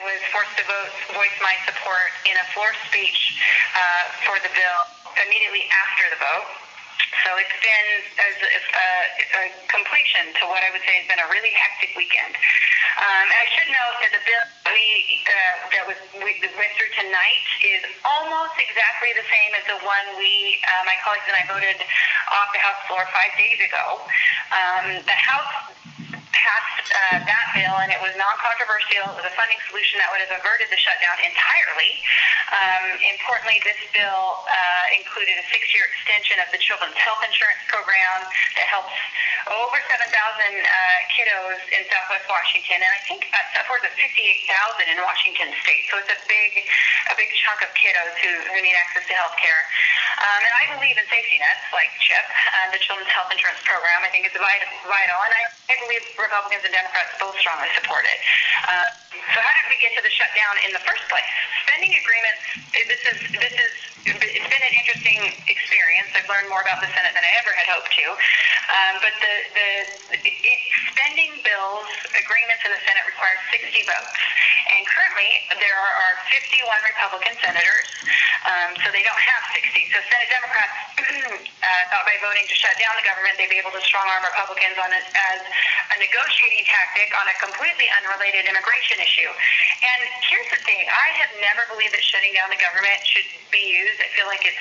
was forced to voice my support in a floor speech for the bill immediately after the vote. So it's been a completion to what I would say has been a really hectic weekend. And I should note that the bill that went through tonight is almost exactly the same as the one my colleagues and I voted off the House floor 5 days ago. The House passed that bill, and it was non-controversial. It was a funding solution that would have averted the shutdown entirely. Importantly, this bill included a 6-year extension of the Children's Health Insurance Program that helps over 7,000 kiddos in Southwest Washington, and I think upwards of 58,000 in Washington State. So it's a big chunk of kiddos who need access to health care. And I believe in safety nets like CHIP, the Children's Health Insurance Program. I think it's vital, and I believe Republicans and Democrats both strongly support it. So how did we get to the shutdown in the first place? Spending agreements, it's been an interesting experience. I've learned more about the Senate than I ever had hoped to. But the spending bills agreements in the Senate require 60 votes. And currently, there are 51 Republican senators, so they don't have 60. So Senate Democrats thought by voting to shut down the government, they'd be able to strong-arm Republicans on it as a negotiating tactic on a completely unrelated immigration issue. And here's the thing. I have never believed that shutting down the government should be used. I feel like it's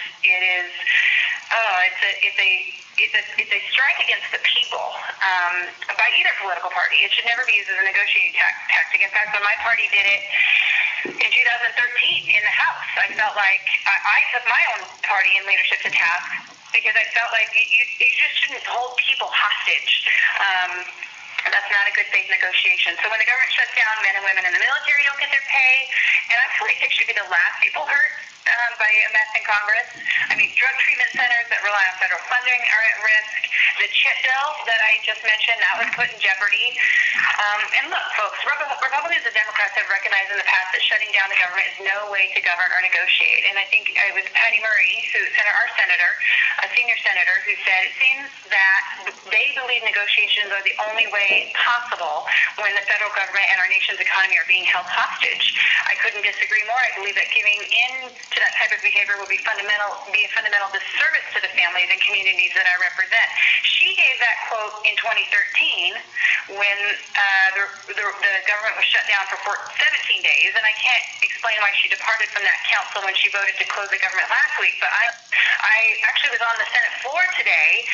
a strike against the people by either political party. It should never be used as a negotiating tactic. In fact, when my party did it in 2013 in the House, I felt like I took my own party and leadership to task because I felt like you just shouldn't hold people hostage. That's not a good faith negotiation. So when the government shuts down, men and women in the military don't get their pay, and I feel like they should be the last people hurt by a mess in Congress. I mean, drug treatment centers that rely on federal funding are at risk. The CHIP bill that I just mentioned, that was put in jeopardy. And look, folks, Republicans and Democrats have recognized in the past that shutting down the government is no way to govern or negotiate. And I think it was Patty Murray, our senator, a senior senator, who said it seems that they believe negotiations are the only way possible when the federal government and our nation's economy are being held hostage. I couldn't disagree more. I believe that giving in to that type of behavior would be a fundamental disservice to the families and communities that I represent. She gave that quote in 2013 when the government was shut down for 17 days, and I can't explain why she departed from that counsel when she voted to close the government last week, but I actually was on the Senate floor today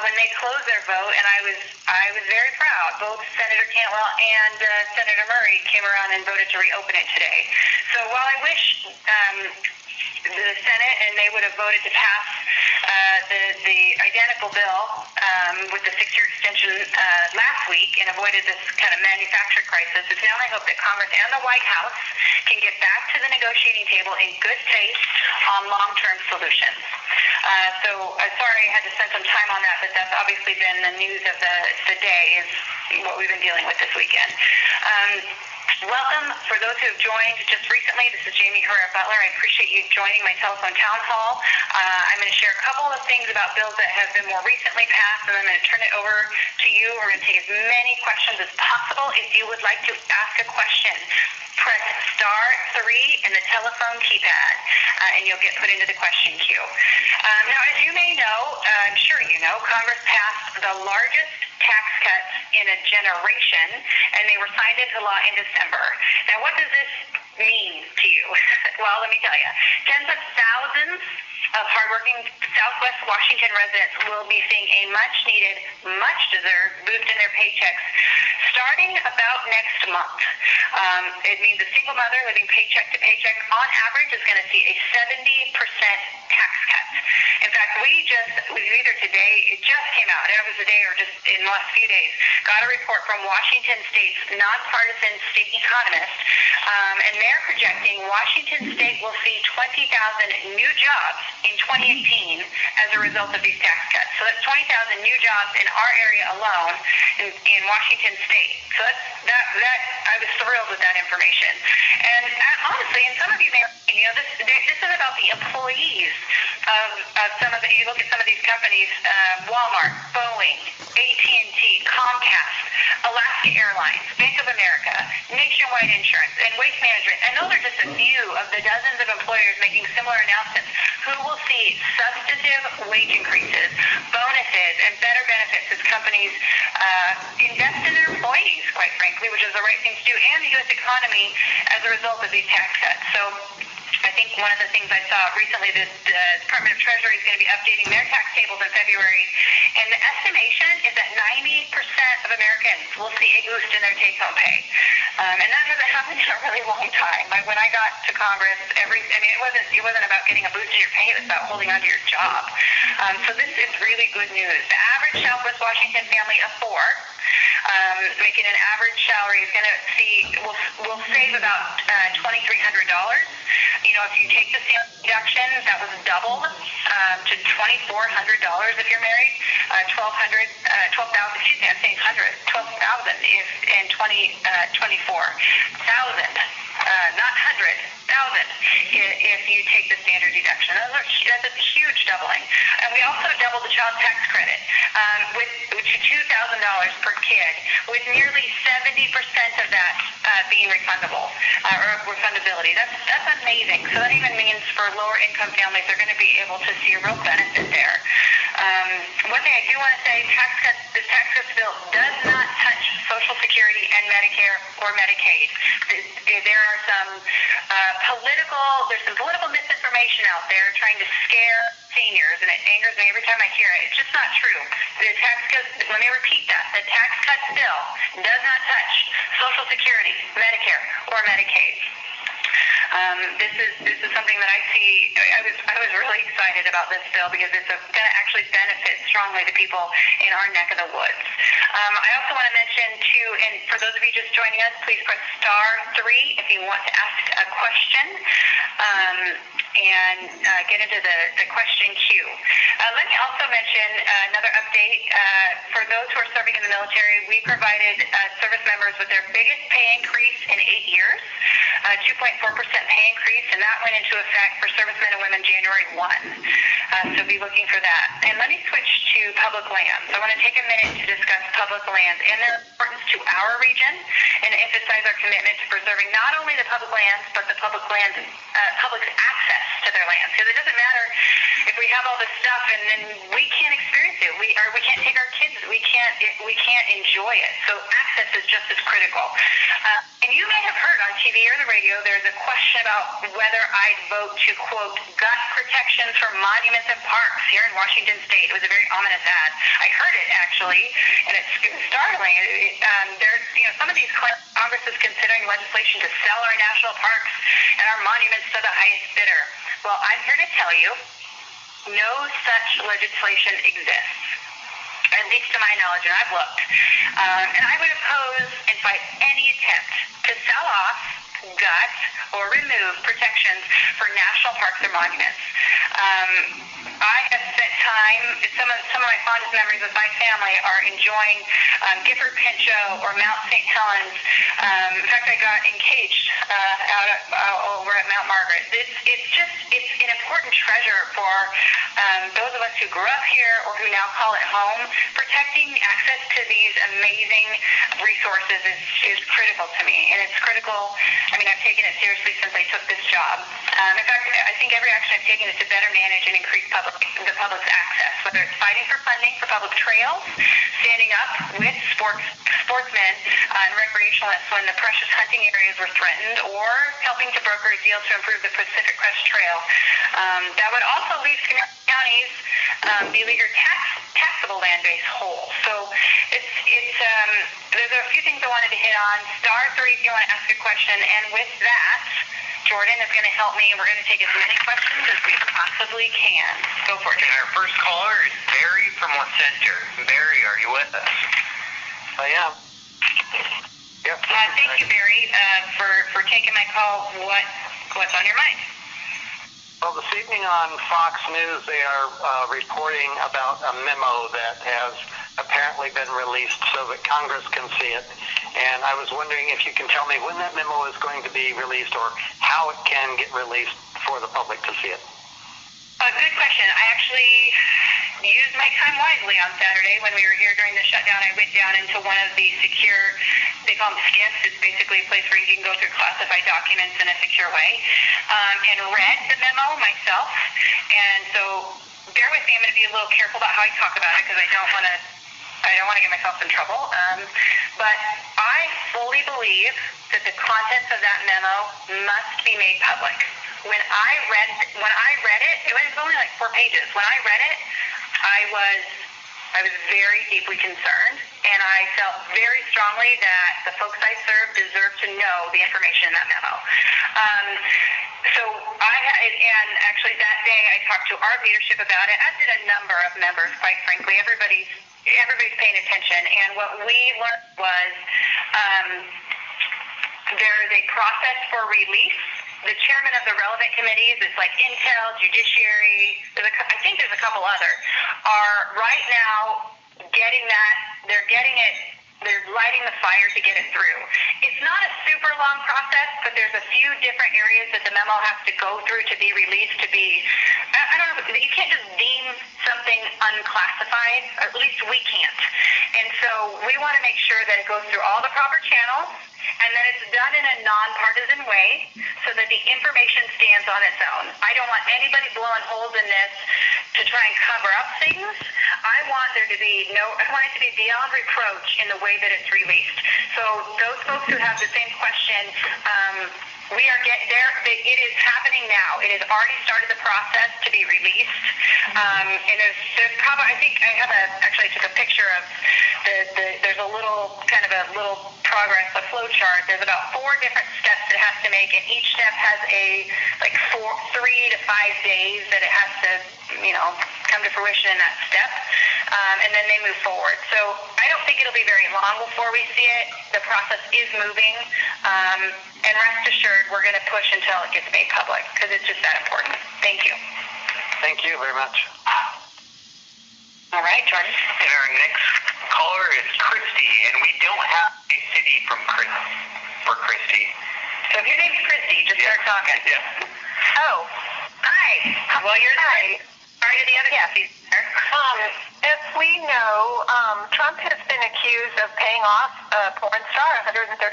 when they closed their vote, and I was very proud. Both Senator Cantwell and Senator Murray came around and voted to reopen it today. So while I wish the Senate and they would have voted to pass the identical bill with the 6-year extension last week and avoided this kind of manufactured crisis, it's now my hope that Congress and the White House can get back to the negotiating table in good faith on long-term solutions. So sorry I had to spend some time on that, but that's obviously been the news of the day is what we've been dealing with this weekend. Welcome for those who have joined just recently. This is Jamie Herrera-Butler. I appreciate you joining my telephone town hall. I'm going to share a couple of things about bills that have been more recently passed, and I'm going to turn it over to you. We're going to take as many questions as possible. If you would like to ask a question, press *3 in the telephone keypad, and you'll get put into the question queue. Now, as you may know, I'm sure you know, Congress passed the largest tax cuts in a generation, and they were signed into law in December. Now, what does this mean to you? Well, let me tell you. Tens of thousands of hardworking Southwest Washington residents will be seeing a much-needed, much-deserved boost in their paychecks starting about next month. It means a single mother living paycheck to paycheck on average is going to see a 70% tax cut. In fact, either today, it just came out, I don't know if it was today or just in the last few days, got a report from Washington State's nonpartisan state economist, and they're projecting Washington State will see 20,000 new jobs in 2018 as a result of these tax cuts. So that's 20,000 new jobs in our area alone in Washington State. So that I was thrilled with that information. And honestly, and some of you may this is about the employees of some of the, you look at some of these companies, Walmart, Boeing, AT&T, Comcast, Alaska Airlines, Bank of America, Nationwide Insurance, and Waste Management. And those are just a few of the dozens of employers making similar announcements who will see substantive wage increases, bonuses, and better benefits as companies invest in their employees, quite frankly, which is the right thing to do, and the U.S. economy as a result of these tax cuts. So I think one of the things I saw recently, the Department of Treasury is going to be updating their tax tables in February, and the estimation is that 90% of Americans will see a boost in their take-home pay. And that hasn't happened in a really long time. Like when I got to Congress, it wasn't about getting a boost in your pay, it was about holding onto your job. So this is really good news. The average Southwest Washington family of four, making an average salary is going to will save about $2,300. You know, if you take the sales deduction, that was doubled to $2,400 if you're married. $12,000. Excuse me, I'm saying 12,000 if in 24,000. Not 100,000 if you take the standard deduction. That's a huge doubling. And we also doubled the child tax credit to $2,000 per kid, with nearly 70% of that being refundable or refundability. That's amazing. So that even means for lower income families, they're going to be able to see a real benefit there. One thing I do want to say, this tax cuts bill does not touch Social Security and Medicare or Medicaid. There are some political misinformation out there trying to scare seniors, and it angers me every time I hear it. It's just not true. The tax cuts, let me repeat that, the tax cuts bill does not touch Social Security, Medicare, or Medicaid. This is something that I see. I was really excited about this bill because it's going to actually benefit strongly the people in our neck of the woods. I also want to mention too, and for those of you just joining us, please press *3 if you want to ask a question and get into the question queue. Let me also mention another update. For those who are serving in the military, we provided service members with their biggest pay increase in 8 years, 2.4% pay increase, and that went into effect for servicemen and women January 1. So be looking for that. And let me switch to public lands. I want to take a minute to discuss public lands and their importance to our region and emphasize our commitment to preserving not only the public lands, but the public's access to their lands. Because it doesn't matter if we have all this stuff and then we can't experience it. We can't take our kids. We can't enjoy it. So access is just as critical. And you may have heard on TV or the radio, there's a question about whether I'd vote to, quote, gut protections for monuments and parks here in Washington State. It was a very ominous ad. I heard it, actually, and it was startling. There's, some of these claims Congress is considering legislation to sell our national parks and our monuments to the highest bidder. Well, I'm here to tell you, no such legislation exists, at least to my knowledge, and I've looked. And I would oppose and fight any attempt to sell off, gut, or remove protections for national parks or monuments. I have spent time, some of my fondest memories with my family are enjoying Gifford Pinchot or Mount St. Helens. In fact, I got engaged over at Mount Margaret. It's an important treasure for those of us who grew up here or who now call it home. Protecting access to these amazing resources is critical to me, and it's critical. I've taken it seriously since I took this job. In fact, I think every action I've taken is to better manage and increase the public's access, whether it's fighting for funding for public trails, standing up with sportsmen and recreationalists when the precious hunting areas were threatened, or helping to broker a deal to improve the Pacific Crest Trail. That would also leave counties beleaguered taxable land base whole. So there's a few things I wanted to hit on. *3 if you want to ask a question, and with that, Jordan is going to help me, and we're going to take as many questions as we possibly can. Go for it. And our first caller is Barry from West Center. Barry, are you with us? I am. Yep. Thank you, Barry, for taking my call. What's on your mind? Well, this evening on Fox News, they are reporting about a memo that has apparently been released so that Congress can see it. And I was wondering if you can tell me when that memo is going to be released or how it can get released for the public to see it. Good question. I actually used my time wisely on Saturday when we were here during the shutdown. I went down into one of the secure, they call them skiffs. It's basically a place where you can go through classified documents in a secure way, and read the memo myself. And so bear with me. I'm going to be a little careful about how I talk about it because I don't want to get myself in trouble. But I fully believe that the contents of that memo must be made public. When I read it, it was only like 4 pages. When I read it, I was very deeply concerned, and I felt very strongly that the folks I serve deserve to know the information in that memo. And actually that day I talked to our leadership about it, as did a number of members, quite frankly. Everybody's paying attention, and what we learned was there is a process for release. The chairman of the relevant committees, it's like Intel, Judiciary, I think there's a couple other, are right now they're lighting the fire to get it through. It's not a super long process, but there's a few different areas that the memo has to go through to be released, I don't know, you can't just deem something unclassified, or at least we can't. And so we want to make sure that it goes through all the proper channels, and that it's done in a nonpartisan way so that the information stands on its own. I don't want anybody blowing holes in this to try and cover up things. I want it to be beyond reproach in the way that it's released. So those folks who have the same question, we are getting there. It is happening now. It has already started the process to be released. And there's probably, I think I have actually took a picture of there's a little progress, a flow chart. There's about 4 different steps it has to make, and each step has 3 to 5 days that it has to, come to fruition in that step. And then they move forward. So I don't think it'll be very long before we see it. The process is moving. And rest assured, we're going to push until it gets made public because it's just that important. Thank you. Thank you very much. All right, Jordan. And our next caller is Christy, and we don't have a city for Christy. So if your name's Christy, just start talking. Yeah. Oh, hi. Well, you're the the other Christy's there. As we know, Trump has been accused of paying off a porn star $130,000 to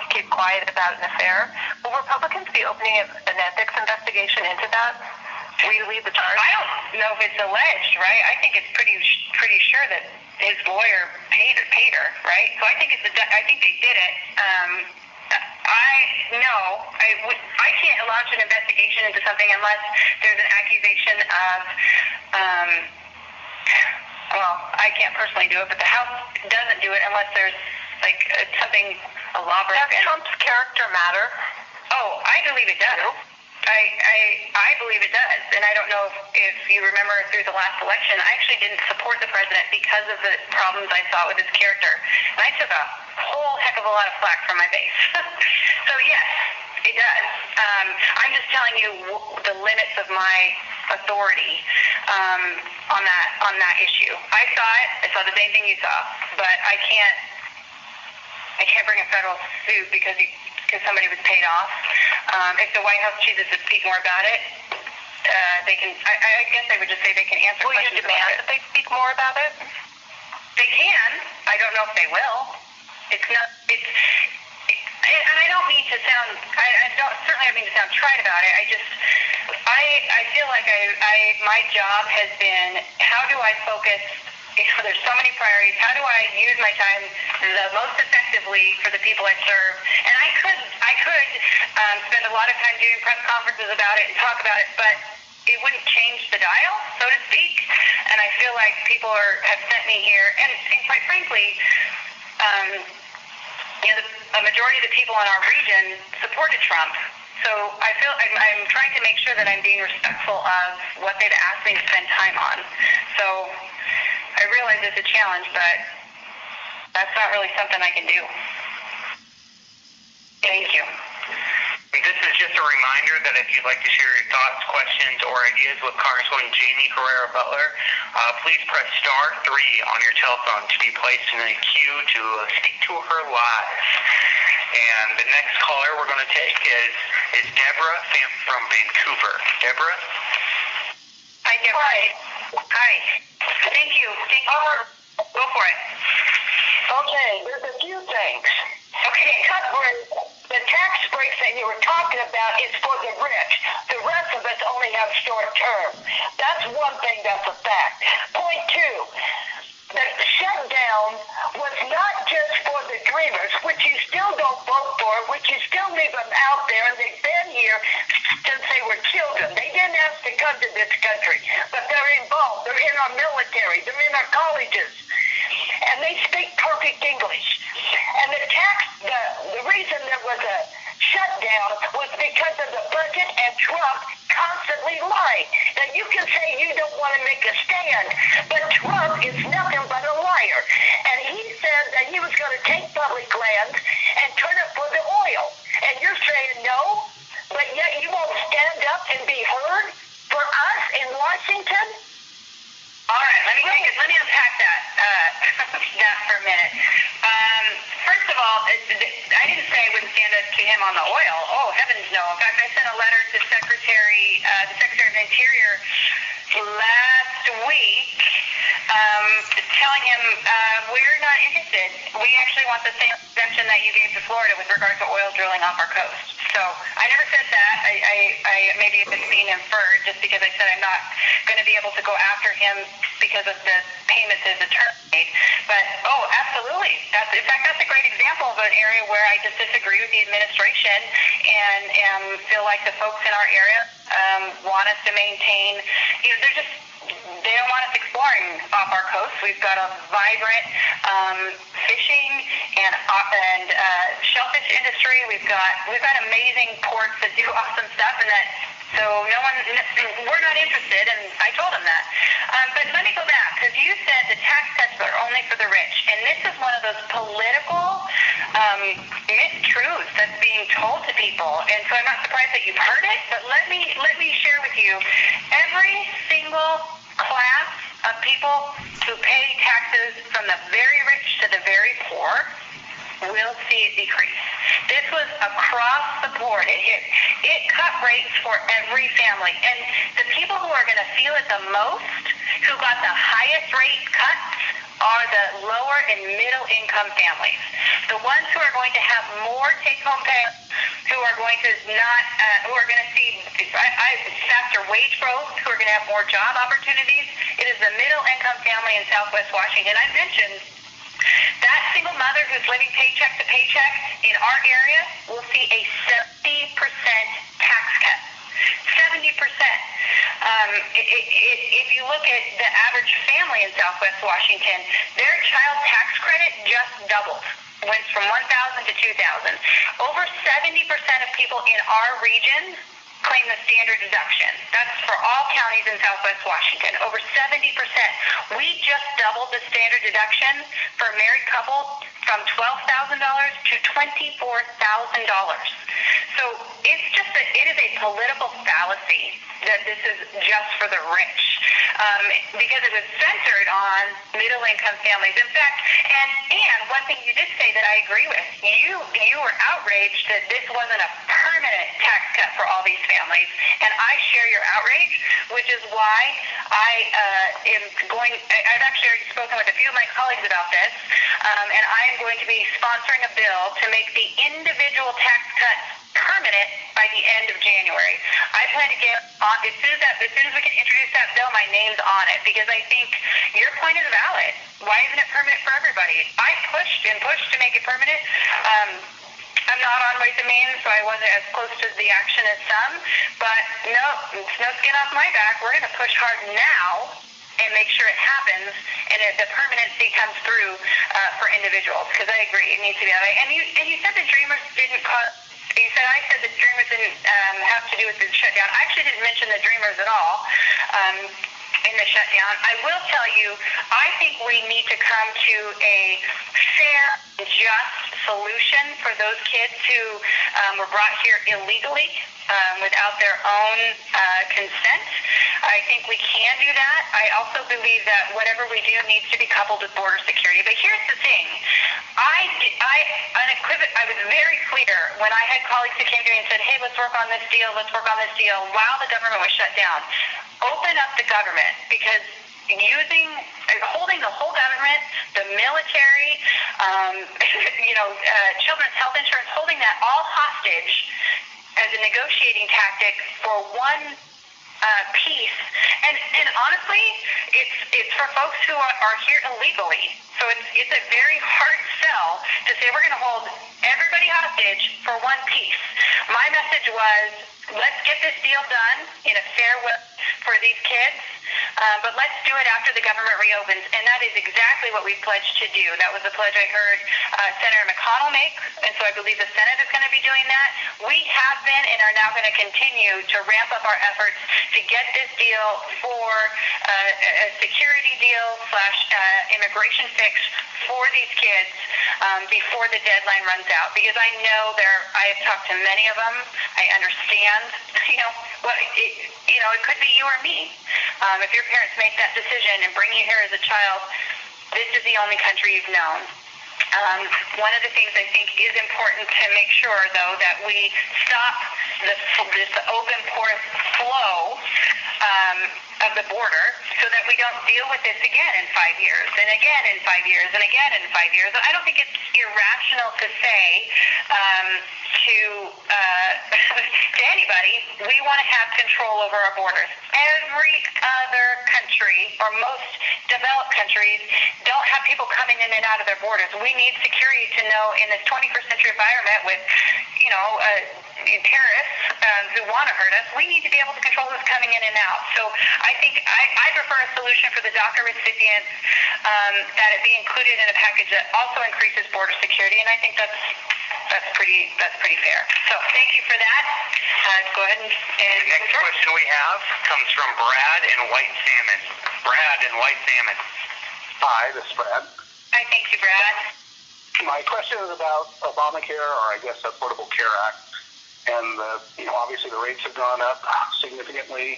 keep quiet about an affair. Will Republicans be opening an ethics investigation into that? Will you lead the charge? I don't know if it's alleged, right? I think it's pretty sure that his lawyer paid her, right? So I think I think they did it. I can't launch an investigation into something unless there's an accusation of, I can't personally do it, but the House doesn't do it unless there's a lawbreak. Does Trump's character matter? Oh, I believe it does. I believe it does, and I don't know if you remember through the last election, I actually didn't support the president because of the problems I saw with his character, and I took a whole heck of a lot of flack from my base. So yes, it does. I'm just telling you the limits of my authority on that issue. I saw the same thing you saw, but I can't bring a federal suit because somebody was paid off. If the White House chooses to speak more about it, they can. I guess I would just say they can answer questions. Will you demand that they speak more about it? They can. I don't know if they will. And I don't mean to sound. Certainly don't mean to sound trite about it. I feel like my job has been, how do I focus? There's so many priorities. How do I use my time the most effectively for the people I serve? And I could spend a lot of time doing press conferences about it and talk about it, but it wouldn't change the dial, so to speak. And I feel like people have sent me here, and quite frankly, a majority of the people in our region supported Trump. So I feel I'm trying to make sure that I'm being respectful of what they've asked me to spend time on. So I realize it's a challenge, but that's not really something I can do. Thank you. This is just a reminder that if you'd like to share your thoughts, questions, or ideas with Congresswoman Jamie Herrera Butler, please press *3 on your telephone to be placed in a queue to speak to her live. And the next caller we're going to take is Deborah from Vancouver. Deborah? Hi, Deborah. Hi. Thank you. Go for it. Okay, there's a few things. Okay. The tax breaks that you were talking about is for the rich. The rest of us only have short term. That's one thing that's a fact. Point two, the shutdown was not just for the dreamers, which you still don't vote for, which you still leave them out there, and they've been here since they were children. They didn't have to come to this country, but they're involved. They're in our military. They're in our colleges. And they speak perfect English. And the reason there was a shutdown was because of the budget and Trump constantly lying. Now you can say you don't want to make a stand, but Trump is nothing but a liar. And he said that he was going to take public lands and turn it for the oil. And you're saying no, but yet you won't stand up and be heard for us in Washington? All right, let me unpack that for a minute. First of all, I didn't say I wouldn't stand up to him on the oil. Oh, heavens no. In fact, I sent a letter to the Secretary of the Interior last week telling him we're not interested. We actually want the same exemption that you gave to Florida with regard to oil drilling off our coast. So I never said that. I maybe it's being inferred just because I said I'm not going to be able to go after him because of the payments his attorney made. But, absolutely. In fact, that's a great example of an area where I just disagree with the administration and feel like the folks in our area want us to maintain, they don't want us exploring off our coast. We've got a vibrant fishing and shellfish industry. We've got amazing ports that do awesome stuff, and we're not interested, and I told him that. But let me go back, because you said the tax cuts are only for the rich, and this is one of those political mistruths that's being told to people, and so I'm not surprised that you've heard it, but let me share with you, every single class of people who pay taxes from the very rich to the very poor will see it decrease. This was across the board. It cut rates for every family. And the people who are going to feel it the most, who got the highest rate cuts, are the lower and middle income families. The ones who are going to have more take-home pay, who are going to see faster wage growth, who are going to have more job opportunities. It is the middle income family in Southwest Washington. I mentioned that single mother who's living paycheck to paycheck in our area will see a 70% tax cut. 70%. If you look at the average family in Southwest Washington, their child tax credit just doubled. Went from $1,000 to $2,000. Over 70% of people in our region claim the standard deduction. That's for all counties in Southwest Washington. Over 70%. We just doubled the standard deduction for a married couple from $12,000 to $24,000. So it is a political fallacy that this is just for the rich, because it was centered on middle-income families. In fact, and one thing you did say that I agree with, you were outraged that this wasn't a permanent tax cut for all these families, and I share your outrage, which is why I've actually already spoken with a few of my colleagues about this, and I am going to be sponsoring a bill to make the individual tax cuts permanent by the end of January. I plan to get on as soon as we can introduce that bill, my name's on it, because I think your point is valid. Why isn't it permanent for everybody? I pushed to make it permanent. I'm not on Ways and Means, so I wasn't as close to the action as some, but no skin off my back. We're going to push hard now and make sure it happens, and the permanency comes through for individuals, because I agree, it needs to be that way. And you said the Dreamers didn't cause. I said the Dreamers didn't have to do with the shutdown. I actually didn't mention the Dreamers at all in the shutdown. I will tell you, I think we need to come to a fair, just solution for those kids who were brought here illegally without their own consent. I think we can do that. I also believe that whatever we do needs to be coupled with border security. But here's the thing. I was very clear when I had colleagues who came to me and said, hey, let's work on this deal while the government was shut down. Open up the government, because holding the whole government, the military, children's health insurance, holding that all hostage as a negotiating tactic for one piece. And honestly, it's for folks who are here illegally. So it's a very hard sell to say we're going to hold everybody hostage for one piece. My message was, let's get this deal done in a fair way for these kids, but let's do it after the government reopens. And that is exactly what we pledged to do. That was the pledge I heard Senator McConnell make, and so I believe the Senate is going to be doing that. We have been and are now going to continue to ramp up our efforts to get this deal for a security deal / immigration fix for these kids before the deadline runs out, because I know I have talked to many of them. I understand, it could be you or me. If your parents make that decision and bring you here as a child, this is the only country you've known. One of the things I think is important to make sure, though, that we stop this open port flow of the border so that we don't deal with this again in 5 years and again in 5 years and again in 5 years. I don't think it's irrational to say to anybody, we want to have control over our borders. Every other country, or most developed countries, don't have people coming in and out of their borders. We need security to know in this 21st century environment with, terrorists who want to hurt us, we need to be able to control who's coming in and out. So I think I prefer a solution for the DACA recipients that it be included in a package that also increases border security, and I think that's pretty fair. So thank you for that. Go ahead and the next question we have comes from Brad in White Salmon. Brad in White Salmon. Hi, this is Brad. Hi, thank you, Brad. My question is about Obamacare, or I guess the Affordable Care Act. And, obviously the rates have gone up significantly,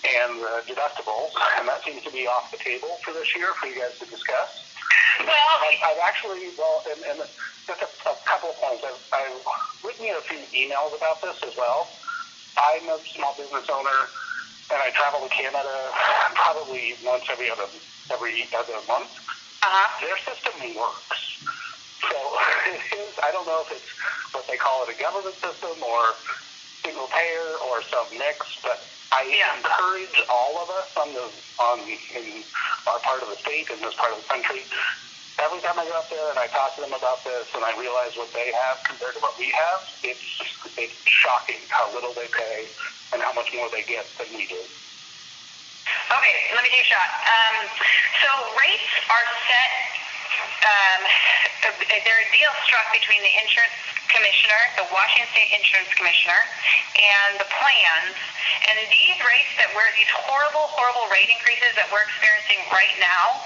and the deductibles, and that seems to be off the table for this year for you guys to discuss. Well, I've actually, and just a couple of points. I've written you a few emails about this as well. I'm a small business owner, and I travel to Canada probably once every other month. Their system works. So I don't know if it's what they call it, a government system or single payer or some mix, but I encourage all of us in our part of the state, in this part of the country, every time I go up there and I talk to them about this and I realize what they have compared to what we have, it's shocking how little they pay and how much more they get than we do. Okay, let me do a shot. So rates are set. There are deals struck between the insurance commissioner, the Washington State Insurance Commissioner, and the plans. And these rates these horrible rate increases that we're experiencing right now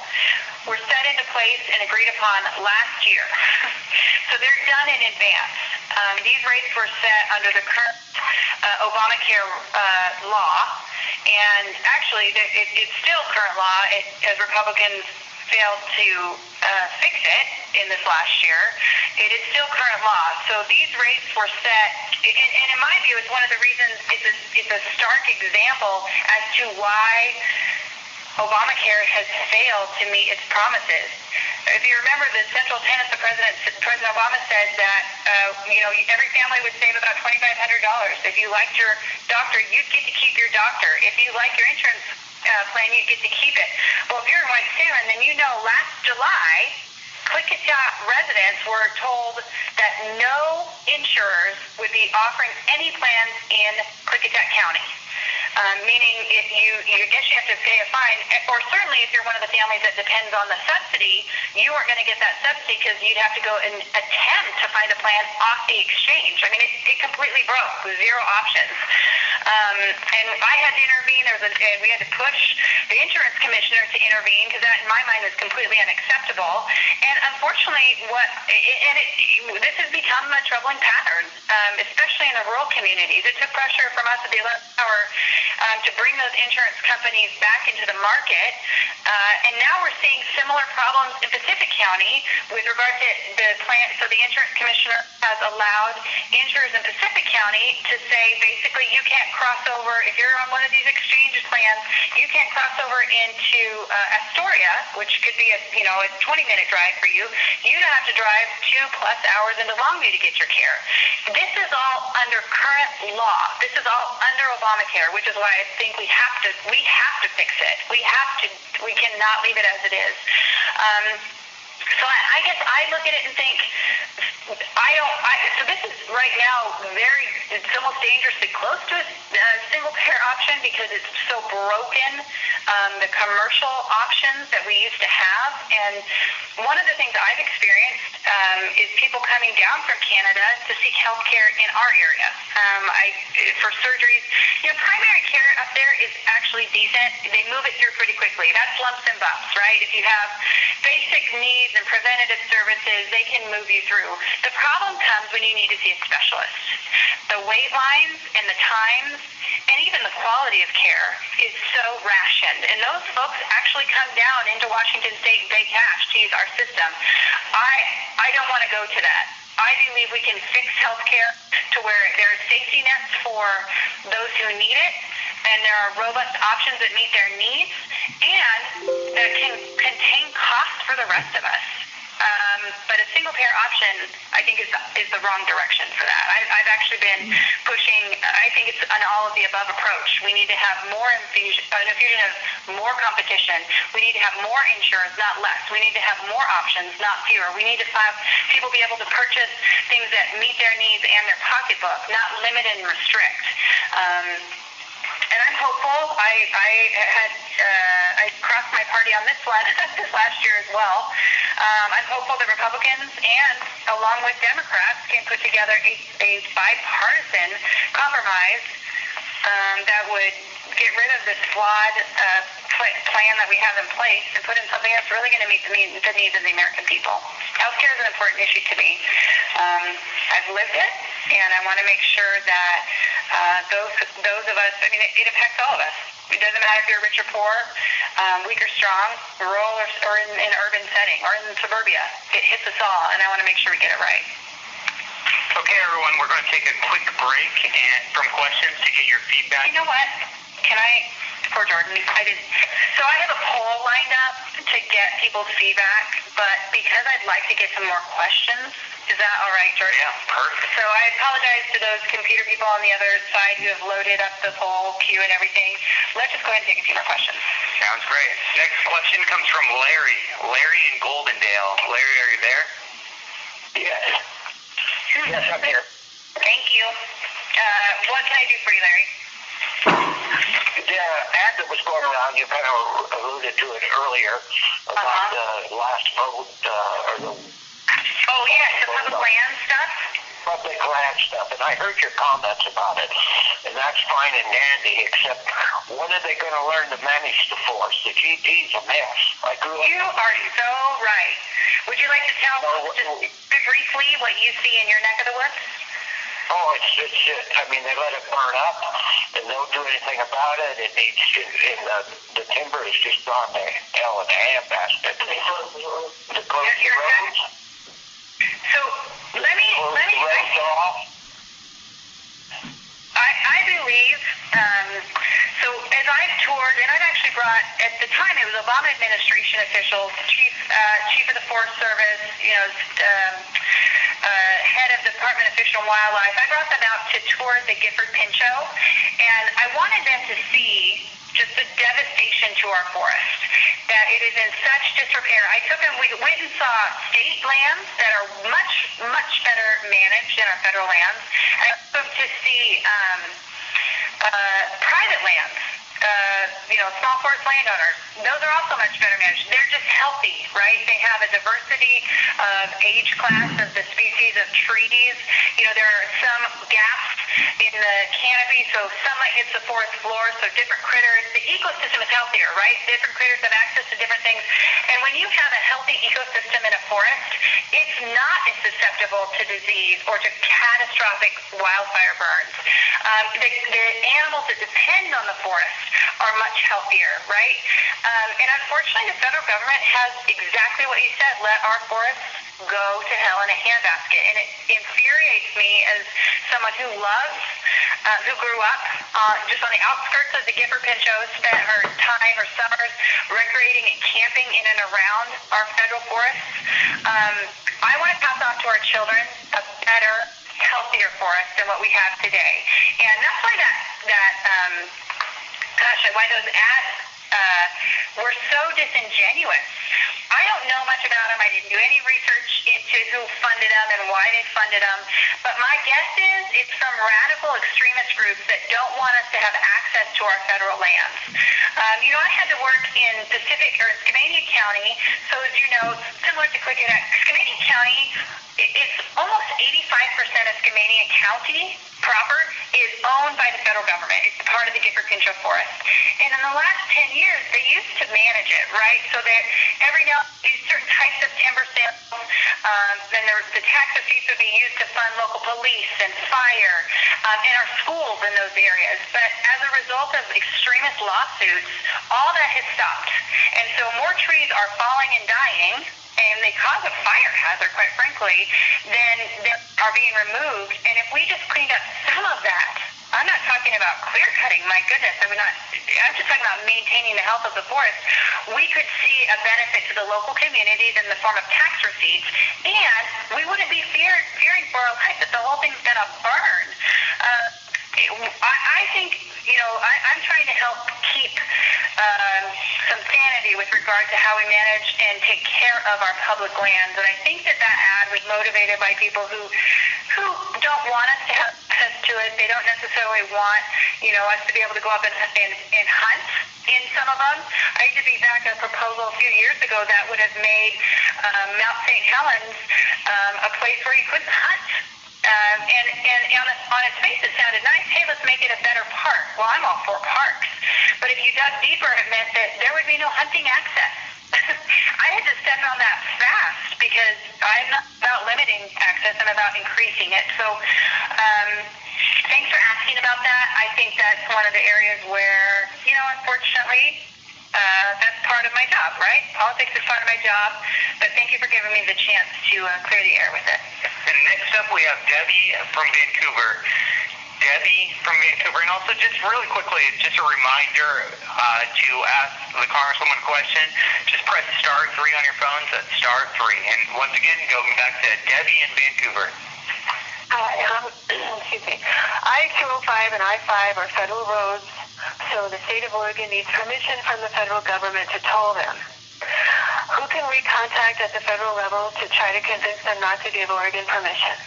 were set into place and agreed upon last year. So they're done in advance. These rates were set under the current Obamacare law. And actually, it's still current law as Republicans failed to fix it in this last year. It is still current law. So these rates were set, and in my view, it's one of the reasons, it's a stark example as to why Obamacare has failed to meet its promises. If you remember, the central tenet of President Obama said that every family would save about $2,500. If you liked your doctor, you'd get to keep your doctor. If you like your insurance plan, you get to keep it. Well, if you're in White Salmon, then last July, Klickitat residents were told that no insurers would be offering any plans in Klickitat County. Meaning if you guess you have to pay a fine, or certainly if you're one of the families that depends on the subsidy, you aren't going to get that subsidy because you'd have to go and attempt to find a plan off the exchange. I mean, it completely broke with zero options. And I had to intervene. We had to push the insurance commissioner to intervene because that, in my mind, is completely unacceptable. And unfortunately, this has become a troubling pattern, especially in the rural communities. It took pressure from us at the 11th hour to bring those insurance companies back into the market. And now we're seeing similar problems in Pacific County with regard to the plan. So the insurance commissioner has allowed insurers in Pacific County to say, basically, you can't cross over, if you're on one of these exchange plans, you can't cross over into Astoria, which could be a 20-minute drive for you. You don't have to drive 2+ hours into Longview to get your care. This is all under current law. This is all under Obamacare, which is why I think we have to fix it. We cannot leave it as it is. So I guess I look at it and think, so this is right now it's almost dangerously close to a single payer option because it's so broken, the commercial options that we used to have. And one of the things I've experienced is people coming down from Canada to seek health care in our area. For surgeries, primary care up there is actually decent. They move it through pretty quickly. That's lumps and bumps, right? If you have basic needs and preventative services, they can move you through. The problem comes when you need to see a specialist. The wait lines and the times and even the quality of care is so rationed. And those folks actually come down into Washington State and pay cash to use our system. I don't want to go to that. I believe we can fix healthcare to where there are safety nets for those who need it, and there are robust options that meet their needs, and that can contain costs for the rest of us. But a single-payer option, I think, is the wrong direction for that. I've actually been pushing, I think it's an all-of-the-above approach. We need to have an infusion of more competition. We need to have more insurance, not less. We need to have more options, not fewer. We need to have people be able to purchase things that meet their needs and their pocketbook, not limit and restrict. And I'm hopeful. I crossed my party on this one this last year as well. I'm hopeful that Republicans and along with Democrats can put together a bipartisan compromise that would get rid of this flawed plan that we have in place and put in something that's really going to meet the needs of the American people. Healthcare is an important issue to me. I've lived it, and I want to make sure that those of us, it affects all of us. It doesn't matter if you're rich or poor, weak or strong, rural or in an urban setting or in suburbia. It hits us all, and I want to make sure we get it right. Okay, everyone, we're going to take a quick break from questions to get your feedback. You know what? Poor Jordan, so I have a poll lined up to get people's feedback, but because I'd like to get some more questions, is that all right, Jordan? Yeah, perfect. So I apologize to those computer people on the other side who have loaded up the poll queue and everything. Let's just go ahead and take a few more questions. Sounds great. Next question comes from Larry. Larry in Goldendale. Larry, are you there? Yes. Yes, I'm here. Thank you. What can I do for you, Larry? The ad that was going around, you kind of alluded to it earlier about the last vote, or the... Oh, yes, the public land stuff? Public land stuff, and I heard your comments about it, and that's fine and dandy, except when are they going to learn to manage the force? The GP's a mess. You are so right. Would you like to tell just briefly what you see in your neck of the woods? Oh, they let it burn up, and don't do anything about it. The timber is just gone to hell in a handbasket. The roads. So let me. I believe. So as I've toured, and I've actually brought, at the time it was Obama administration officials, chief of the Forest Service, head of the Department of Fish and Wildlife. I brought them out to tour the Gifford Pinchot, and I wanted them to see just the devastation to our forest, that it is in such disrepair. I took them, we went and saw state lands that are much, much better managed than our federal lands, and I took them to see private lands, small forest landowners. Those are also much better managed. They're just healthy, right? They have a diversity of age class of the species of trees. There are some gaps in the canopy, so sunlight hits the forest floor, so different critters. The ecosystem is healthier, right? Different critters have access to different things. And when you have a healthy ecosystem in a forest, it's not as susceptible to disease or to catastrophic wildfire burns. The animals that depend on the forest are much healthier, right? And unfortunately, the federal government has exactly what you said, let our forests go to hell in a handbasket. And it infuriates me as someone who loves, who grew up just on the outskirts of the Gifford Pinchot, spent her time, her summers, recreating and camping in and around our federal forests. I want to pass on to our children a better, healthier forest than what we have today. And that's why why those ads were so disingenuous. I don't know much about them. I didn't do any research into who funded them and why they funded them. But my guess is it's some radical extremist groups that don't want us to have access to our federal lands. I had to work in Skamania County. So as you know, similar to Clickitat, Skamania County, it's almost 85% of Skamania County proper is owned by the federal government. It's part of the Gifford Pinchot Forest. And in the last 10 years, they used to manage it, right? So that every now and then, certain types of timber sales, then the tax receipts would be used to fund local police and fire and our schools in those areas. But as a result of extremist lawsuits, all that has stopped. And so more trees are falling and dying, and they cause a fire hazard, quite frankly, then they are being removed. And if we just cleaned up some of that, I'm not talking about clear cutting, my goodness, I'm just talking about maintaining the health of the forest, we could see a benefit to the local communities in the form of tax receipts, and we wouldn't be fearing for our life that the whole thing's going to burn. I think, I'm trying to help keep some sanity with regard to how we manage and take care of our public lands. And I think that ad was motivated by people who don't want us to have access to it. They don't necessarily want, us to be able to go up and hunt in some of them. I used to be back a proposal a few years ago that would have made Mount St. Helens a place where you couldn't hunt. And on its face, it sounded nice. Hey, let's make it a better park. Well, I'm all for parks. But if you dug deeper, it meant that there would be no hunting access. I had to step on that fast because I'm not about limiting access. I'm about increasing it. So thanks for asking about that. I think that's one of the areas where, unfortunately, that's part of my job, right? Politics is part of my job. But thank you for giving me the chance to clear the air with it. And next up, we have Debbie from Vancouver. And also just really quickly, just a reminder to ask the Congresswoman a question. Just press *3 on your phones. That's *3. And once again, going back to Debbie in Vancouver. Excuse me. I-205 and I-5 are federal roads, so the state of Oregon needs permission from the federal government to toll them. Who can we contact at the federal level to try to convince them not to give Oregon permission?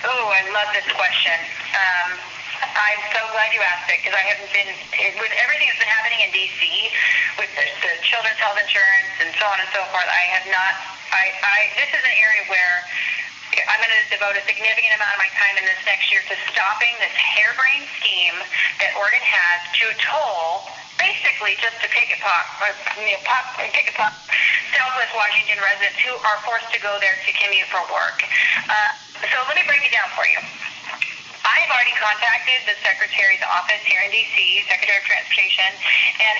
Oh, I love this question. I'm so glad you asked it because I haven't been, with everything that's been happening in D.C., with the children's health insurance and so on and so forth, I have not, this is an area where I'm going to devote a significant amount of my time in this next year to stopping this harebrained scheme that Oregon has to toll, basically just to pick a Southwest Washington residents who are forced to go there to commute for work. So let me break it down for you. I've already contacted the Secretary's office here in D.C., Secretary of Transportation, and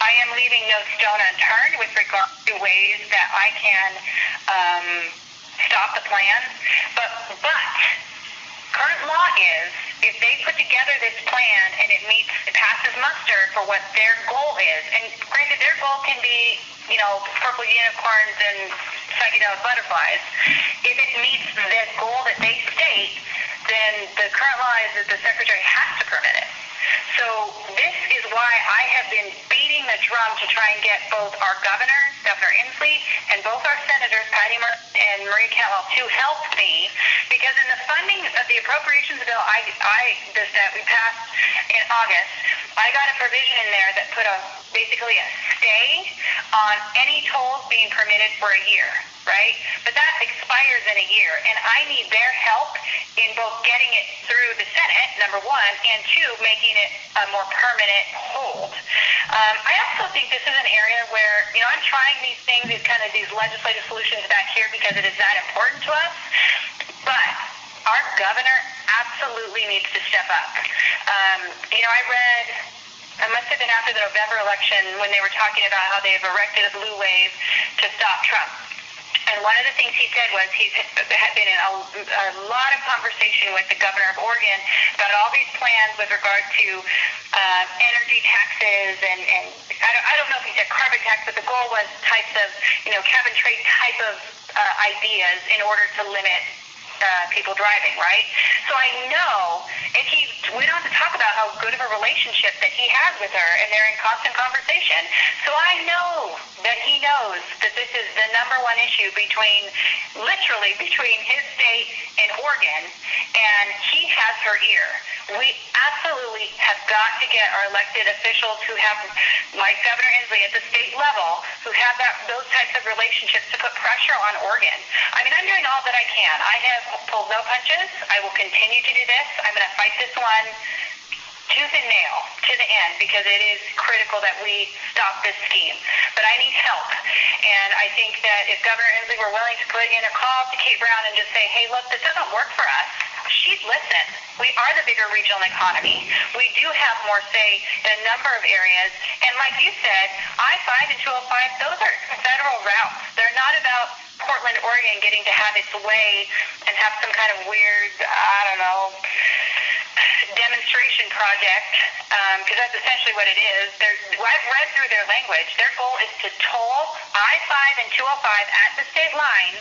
I am leaving no stone unturned with regard to ways that I can stop the plan. But current law is, if they put together this plan and it passes muster for what their goal is, and granted their goal can be, purple unicorns and psychedelic butterflies, if it meets the goal that they state, then the current law is that the Secretary has to permit it. So this is why I have been beating the drum to try and get both our Governor Inslee, and both our Senators, Patty Murray and Marie Cantwell, to help me, because in the funding of the appropriations bill that we passed in August, I got a provision in there that put basically a stay on any tolls being permitted for a year, right? But that expires in a year, and I need their help in both getting it through the Senate, number one, and two, making it a more permanent hold. I also think this is an area where, I'm trying these things, these legislative solutions back here because it is that important to us, but our governor absolutely needs to step up. I read, it must have been after the November election when they were talking about how they've erected a blue wave to stop Trump. And one of the things he said was he's had been in a lot of conversation with the governor of Oregon about all these plans with regard to energy taxes and I don't know if he said carbon tax, but the goal was types of, cap and trade type of ideas in order to limit people driving, right? So I know, and he went on to talk about how good of a relationship that he has with her, and they're in constant conversation. So I know that he knows that this is the number one issue literally between his state and Oregon, and he has her ear. We absolutely have got to get our elected officials who have, like Governor Inslee at the state level, who have those types of relationships to put pressure on Oregon. I mean, I'm doing all that I can. I have pulled no punches. I will continue to do this. I'm going to fight this one tooth and nail to the end because it is critical that we stop this scheme. But I need help. And I think that if Governor Inslee were willing to put in a call to Kate Brown and just say, hey, look, this doesn't work for us, she'd listen. We are the bigger regional economy. We do have more say in a number of areas. And like you said, I-5 and 205, those are federal routes. They're not about Portland, Oregon getting to have its way and have some kind of weird, demonstration project, because that's essentially what it is. I've read through their language. Their goal is to toll I-5 and 205 at the state lines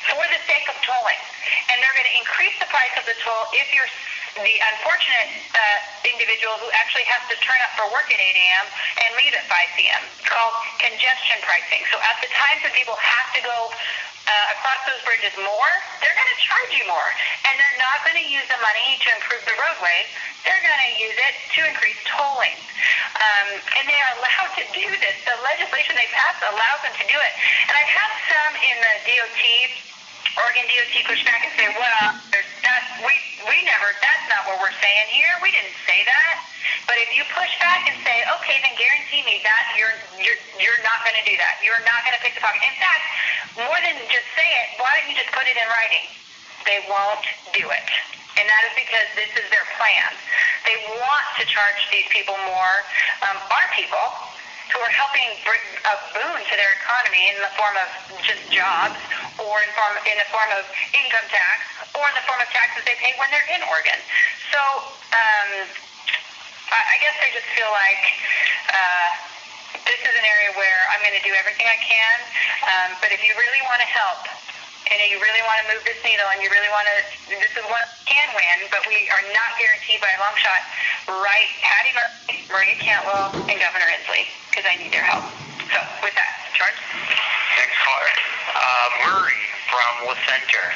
for the sake of tolling. And they're going to increase the price of the toll if you're the unfortunate individual who actually has to turn up for work at 8 a.m. and leave at 5 p.m. It's called congestion pricing. So at the times when people have to go across those bridges more, they're going to charge you more. And they're not going to use the money to improve the roadway. They're going to use it to increase tolling. And they are allowed to do this. The legislation they passed allows them to do it. And I've had some in the Oregon DOT push back and say, well, that's not what we're saying here. We didn't say that. But if you push back and say, okay, then guarantee me that you're not going to do that. You're not going to pick the pocket. In fact, more than just say it, why don't you just put it in writing? They won't do it. And that is because this is their plan. They want to charge these people more, our people, who are helping bring a boon to their economy in the form of just jobs or in the form of income tax or in the form of taxes they pay when they're in Oregon. So I guess I just feel like this is an area where I'm going to do everything I can. But if you really want to help and you really want to move this needle and you really want to, this is one can win, but we are not guaranteed by a long shot, right? Patty Murray, Maria Cantwell, and Governor Inslee, because I need their help. So with that, George? Next caller. Murray from La Center.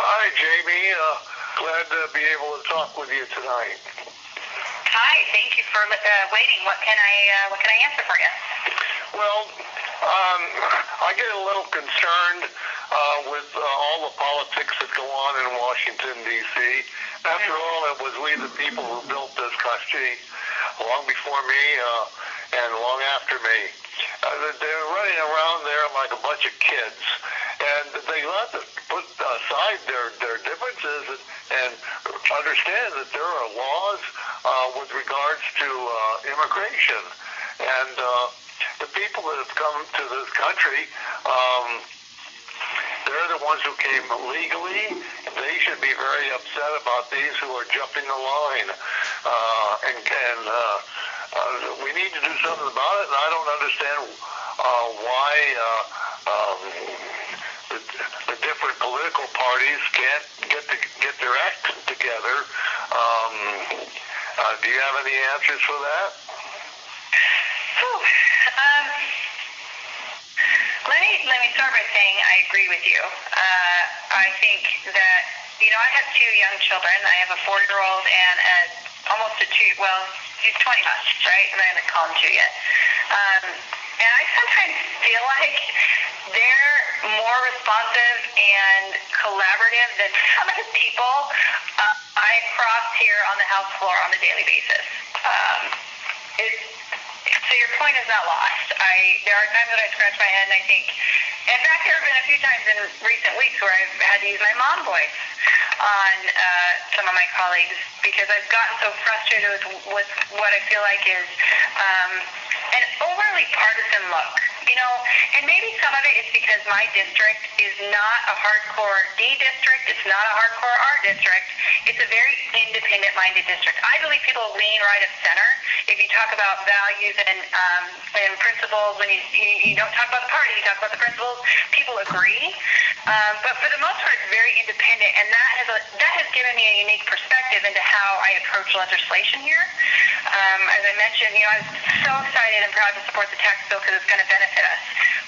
Hi, Jamie. Glad to be able to talk with you tonight. Hi, thank you for waiting. What can I answer for you? Well, I get a little concerned with all the politics that go on in Washington, D.C. After all, it was we the people who built this country long before me and long after me. They're running around there like a bunch of kids, and they have to put aside their differences and understand that there are laws with regards to immigration. And the people that have come to this country, they're the ones who came legally. They should be very upset about these who are jumping the line. We need to do something about it, and I don't understand why the different political parties can't get their act together. Do you have any answers for that? Let me start by saying I agree with you. I think that, I have two young children. I have a 4-year-old and almost a 2, well, he's 20 months, right? And I haven't called him 2 yet. And I sometimes feel like they're more responsive and collaborative than some of the people I cross here on the House floor on a daily basis. So your point is not lost. There are times that I scratch my head and I think, in fact, there have been a few times in recent weeks where I've had to use my mom voice on some of my colleagues because I've gotten so frustrated with what I feel like is an overly partisan look And maybe some of it is because my district is not a hardcore D district. It's not a hardcore R district. It's a very independent-minded district. I believe people lean right of center. If you talk about values and principles, when you don't talk about the party, you talk about the principles, people agree. But for the most part, it's very independent, and that has given me a unique perspective into how I approach legislation here. As I mentioned, I was so excited and proud to support the tax bill because it's going to benefit us.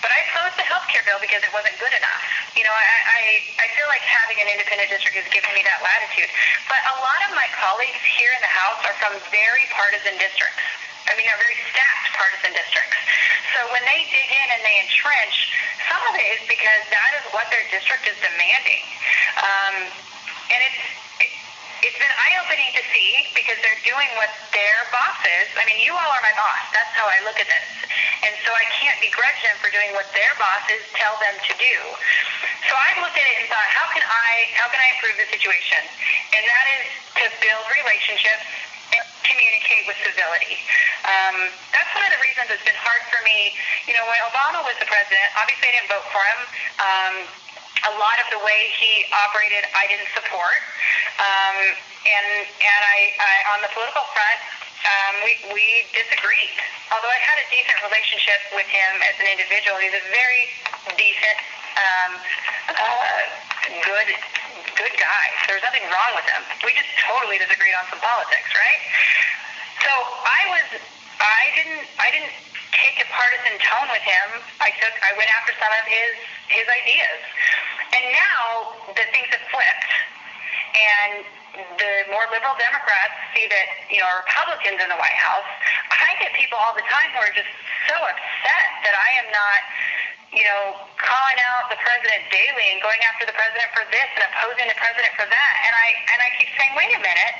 But I opposed the health care bill because it wasn't good enough. I feel like having an independent district has given me that latitude. But a lot of my colleagues here in the House are from very partisan districts. They're very stacked partisan districts. So when they dig in and they entrench, some of it is because that is what their district is demanding. And it's been eye-opening to see because they're doing what their bosses, you all are my boss. That's how I look at this. And so I can't begrudge them for doing what their bosses tell them to do. So I looked at it and thought, how can I improve the situation? And that is to build relationships and communicate with civility. That's one of the reasons it's been hard for me. When Obama was the president, obviously I didn't vote for him. A lot of the way he operated, I didn't support. And I on the political front, we disagreed. Although I had a decent relationship with him as an individual, he's a very decent, good guy. There's nothing wrong with him. We just totally disagreed on some politics, right? So I didn't take a partisan tone with him. I went after some of his ideas. And now that things have flipped, and the more liberal Democrats see that, Republicans in the White House, I get people all the time who are just so upset that I am not, calling out the president daily and going after the president for this and opposing the president for that. And I keep saying, wait a minute,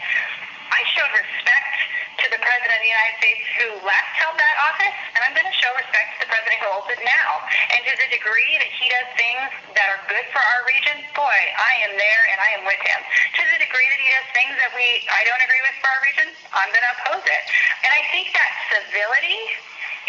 I showed respect to the president of the United States who last held that office, and I'm going to show respect to the president who holds it now. And to the degree that he does things that are good for our region, boy, I am there and I am with him. To the degree that he does things that I don't agree with for our region, I'm going to oppose it. And I think that civility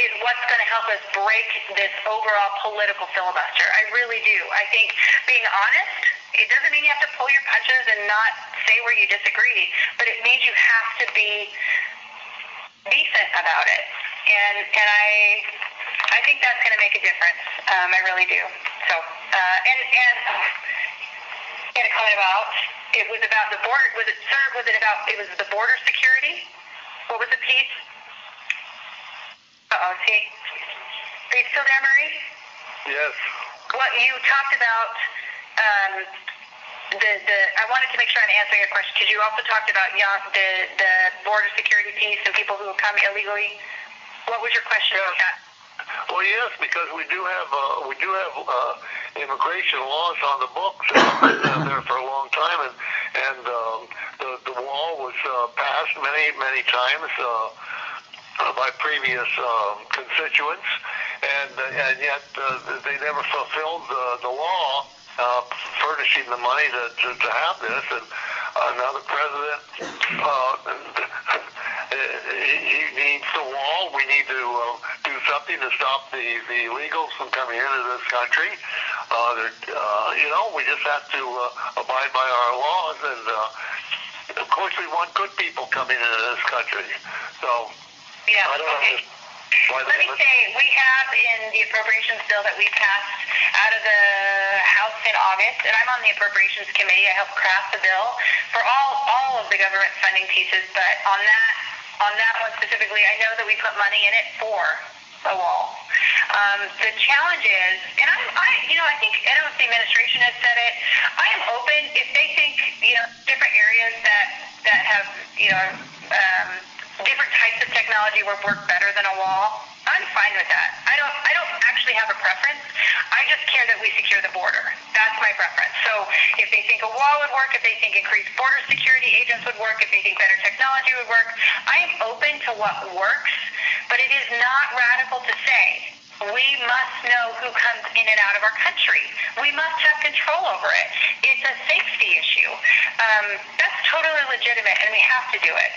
is what's going to help us break this overall political filibuster. I really do. I think being honest, it doesn't mean you have to pull your punches and not say where you disagree, but it means you have to be decent about it. And I think that's going to make a difference. I really do. So, and a comment about, it was about the border, it was the border security? What was the piece? Are you still there, Murray? Yes. What you talked about, I wanted to make sure I'm answering your question, because you also talked about the border security piece and people who come illegally. What was your question? Yes. Well, yes, because we do have immigration laws on the books that have been there for a long time, and the wall was passed many times by previous constituents, and yet they never fulfilled the law furnishing the money to have this. And now the president, he needs the wall. We need to do something to stop the illegals from coming into this country. We just have to abide by our laws, and of course we want good people coming into this country. So. Yeah, I don't know. Let me say, we have in the appropriations bill that we passed out of the House in August, and I'm on the appropriations committee. I helped craft the bill for all of the government funding pieces, but on that one specifically, I know that we put money in it for a wall. The challenge is, and I think the administration has said it. I am open if they think different areas that have different types of technology will work better than a wall. I'm fine with that. I don't actually have a preference. I just care that we secure the border. That's my preference. So if they think a wall would work, if they think increased border security agents would work, if they think better technology would work, I am open to what works, but it is not radical to say we must know who comes in and out of our country. We must have control over it. It's a safety issue. That's totally legitimate, and we have to do it.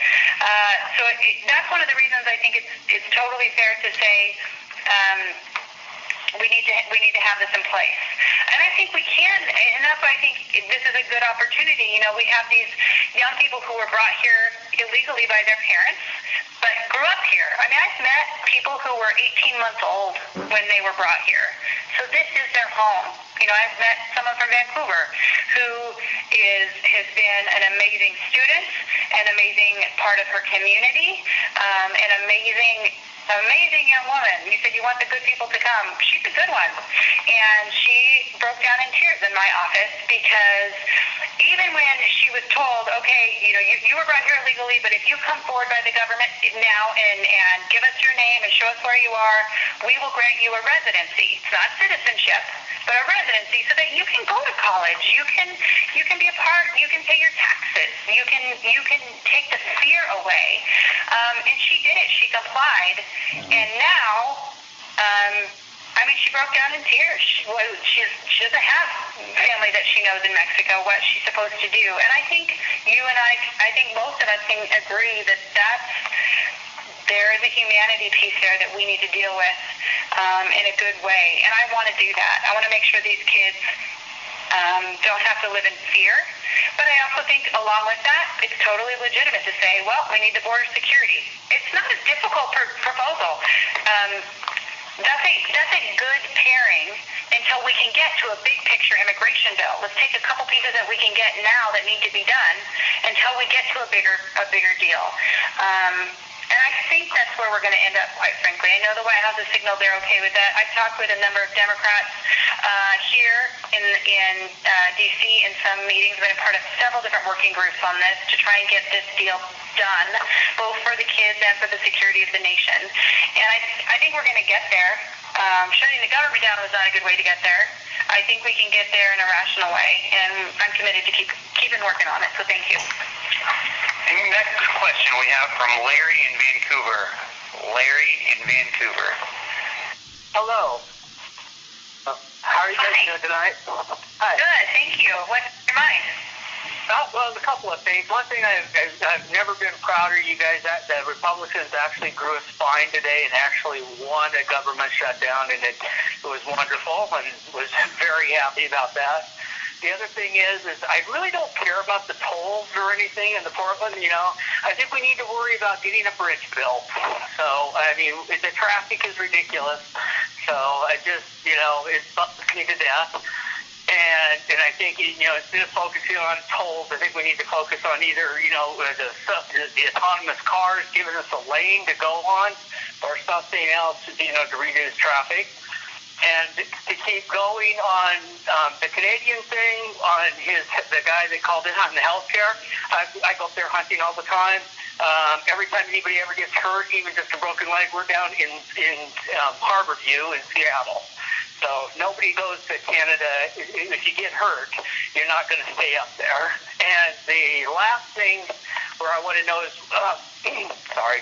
So that's one of the reasons I think it's totally fair to say we need to have this in place. And I think we can, and that's why I think this is a good opportunity. You know, we have these young people who were brought here illegally by their parents, but grew up here. I mean, I've met people who were 18 months old when they were brought here. So this is their home. You know, I've met someone from Vancouver who has been an amazing student, an amazing part of her community, an amazing young woman. You said you want the good people to come. She's a good one. And she broke down in tears in my office because even when she was told, okay, you know, you were brought here illegally, but if you come forward by the government now and give us your name and show us where you are, we will grant you a residency. It's not citizenship, but a residency so that you can go to college. You can be a part, you can pay your taxes. You can take the fear away. And she did it. She complied. And now, I mean, she broke down in tears. She doesn't have family that she knows in Mexico, what she's supposed to do. And I think you and I think most of us can agree that there is a humanity piece there that we need to deal with in a good way. And I want to do that. I want to make sure these kids don't have to live in fear. But I also think along with that, it's totally legitimate to say, well, we need the border security. It's not a difficult proposal. That's a good pairing until we can get to a big picture immigration bill. Let's take a couple pieces that we can get now that need to be done until we get to a bigger deal. And I think that's where we're going to end up, quite frankly. I know the White House has signaled they're okay with that. I've talked with a number of Democrats here in D.C. in some meetings. I've been a part of several different working groups on this to try and get this deal done, both for the kids and for the security of the nation. And I think we're going to get there. Shutting the government down was not a good way to get there. I think we can get there in a rational way, and I'm committed to keeping working on it. So thank you. The next question we have from Larry in Vancouver. Larry in Vancouver. Hello. How are you guys doing tonight? Hi. Good, thank you. What's your mind? Well, a couple of things. One thing I've never been prouder, you guys, that the Republicans actually grew a spine today and actually won a government shutdown, and it was wonderful, and was very happy about that. The other thing is I really don't care about the tolls or anything in the Portland, you know. I think we need to worry about getting a bridge built. So, I mean, the traffic is ridiculous. So, I just, you know, it's bugs me to death. And I think, you know, instead of focusing on tolls, I think we need to focus on either, you know, the autonomous cars giving us a lane to go on or something else, you know, to reduce traffic. And to keep going on the Canadian thing, on the guy that called in on the healthcare, I go up there hunting all the time. Every time anybody ever gets hurt, even just a broken leg, we're down in Harborview in Seattle. So nobody goes to Canada. If you get hurt, you're not going to stay up there. And the last thing where I want to know is, sorry,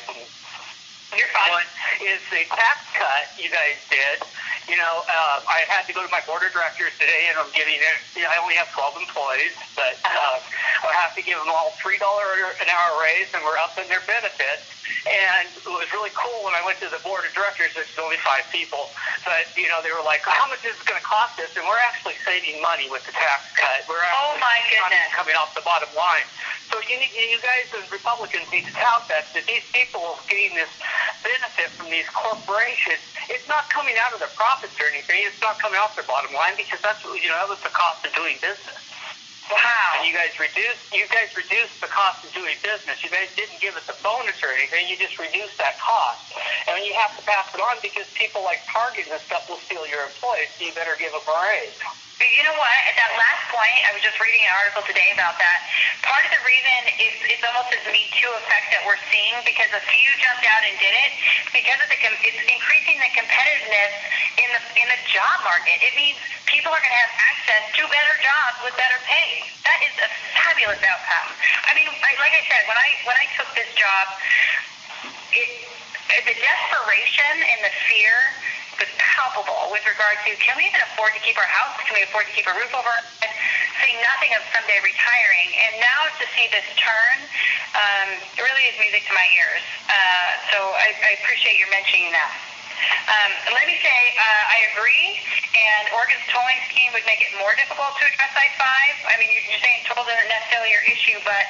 You're fine. one is the tax cut you guys did. You know, I had to go to my board of directors today, and I'm giving it, you know, I only have 12 employees, but I have to give them all $3 an hour raise, and we're upping their benefits. And it was really cool when I went to the board of directors. There's only 5 people, but, you know, they were like, how much is it going to cost us? And we're actually saving money with the tax cut. We're actually my goodness, coming off the bottom line. So you guys as Republicans need to tout that these people getting this benefit from these corporations, it's not coming out of their profits or anything. It's not coming off their bottom line because that's, you know, that was the cost of doing business. Wow. And you guys reduced the cost of doing business. You guys didn't give us a bonus or anything. You just reduced that cost. And you have to pass it on because people like Target and stuff will steal your employees, so you better give them a raise. But you know what? At that last point, I was just reading an article today about that. Part of the reason it's almost this Me Too effect that we're seeing because a few jumped out and did it because of it's increasing the competitiveness in the job market. It means people are going to have access to better jobs with better pay. That is a fabulous outcome. I mean, like I said, when I took this job, the desperation and the fear was palpable with regard to, can we even afford to keep our house? Can we afford to keep a roof over our head? Say nothing of someday retiring. And now to see this turn, it really is music to my ears. So I appreciate your mentioning that. Let me say, I agree, and Oregon's tolling scheme would make it more difficult to address I-5. I mean, you're saying toll isn't necessarily your issue, but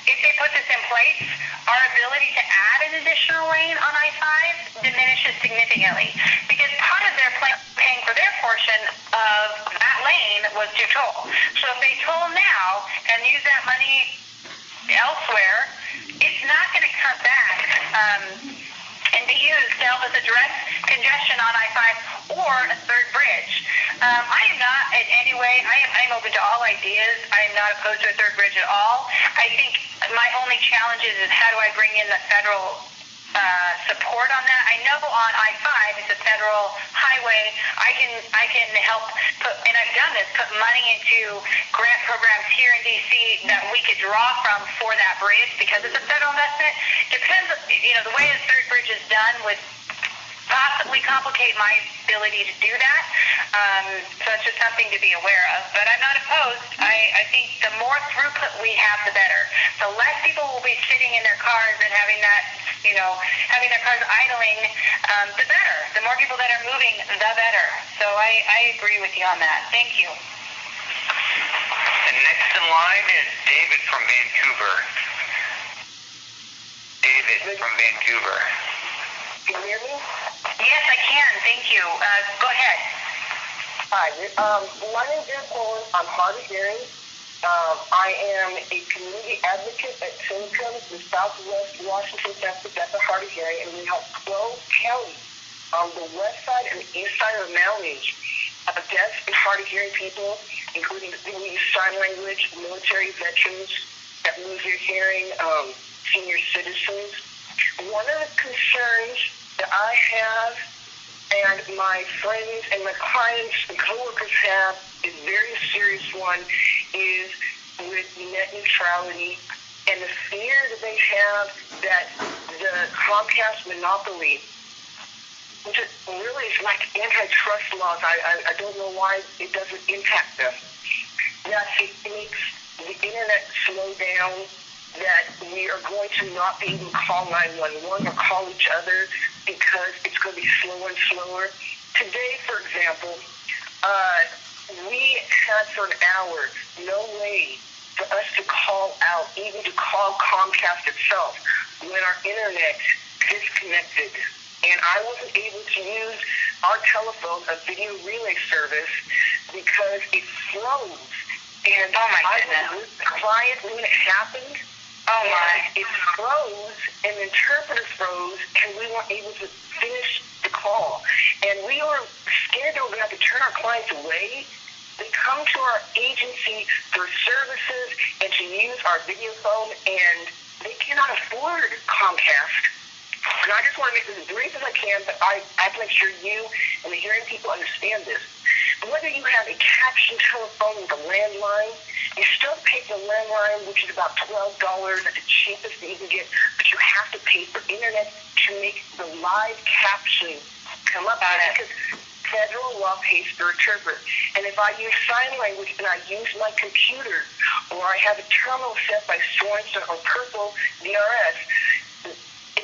if they put this in place, our ability to add an additional lane on I-5 diminishes significantly, because part of their plan paying for their portion of that lane was to toll. So if they toll now and use that money elsewhere, it's not going to come back and be used to help us address congestion on I-5 or a third bridge. I am not in any way, I'm open to all ideas. I am not opposed to a third bridge at all. I think my only challenge is how do I bring in the federal support on that. I know on I-5 it's a federal highway. I can help put, and I've done this, put money into grant programs here in D.C. that we could draw from for that bridge because it's a federal investment. Depends, the way the third bridge is done would possibly complicate my ability to do that. So it's just something to be aware of. But I'm not opposed. I think the more throughput we have, the better. The less people will be sitting in their cars and having that, having their cars idling, the better. The more people that are moving, the better. So I agree with you on that. Thank you. And next in line is David from Vancouver. David from Vancouver. Can you hear me? Yes, I can. Thank you. Go ahead. Hi. My name is Paul. I'm hard of hearing. I am a community advocate at Syncom, the Southwest Washington Center. That's a hard of hearing, and we help 12 counties on the west side and the east side of the mountain range of deaf and hard of hearing people, including people who use sign language, military veterans that lose their hearing, senior citizens. One of the concerns that I have and my friends and my clients and coworkers have is a very serious one, is with net neutrality and the fear that they have that the Comcast monopoly, which is really is like antitrust laws. I don't know why it doesn't impact them. That it makes the internet slow down, that we are going to not be able to call 911 or call each other because it's going to be slower and slower. Today, for example, we had for an hour no way for us to call out, even to call Comcast itself, when our internet disconnected. And I wasn't able to use our telephone, a video relay service, because it froze. And I was with the client when it happened. Oh my! It froze, and the interpreter froze, and we weren't able to finish the call. And we were scared that we were going to have to turn our clients away. They come to our agency for services and to use our video phone, and they cannot afford Comcast. And I just want to make this as brief as I can, but I have to make sure you and the hearing people understand this. Whether you have a caption telephone with a landline, you still pay for the landline, which is about $12 at the cheapest that you can get, but you have to pay for internet to make the live caption come up because federal law pays for interpret. And if I use sign language and I use my computer, or I have a terminal set by Sorensen or Purple DRS,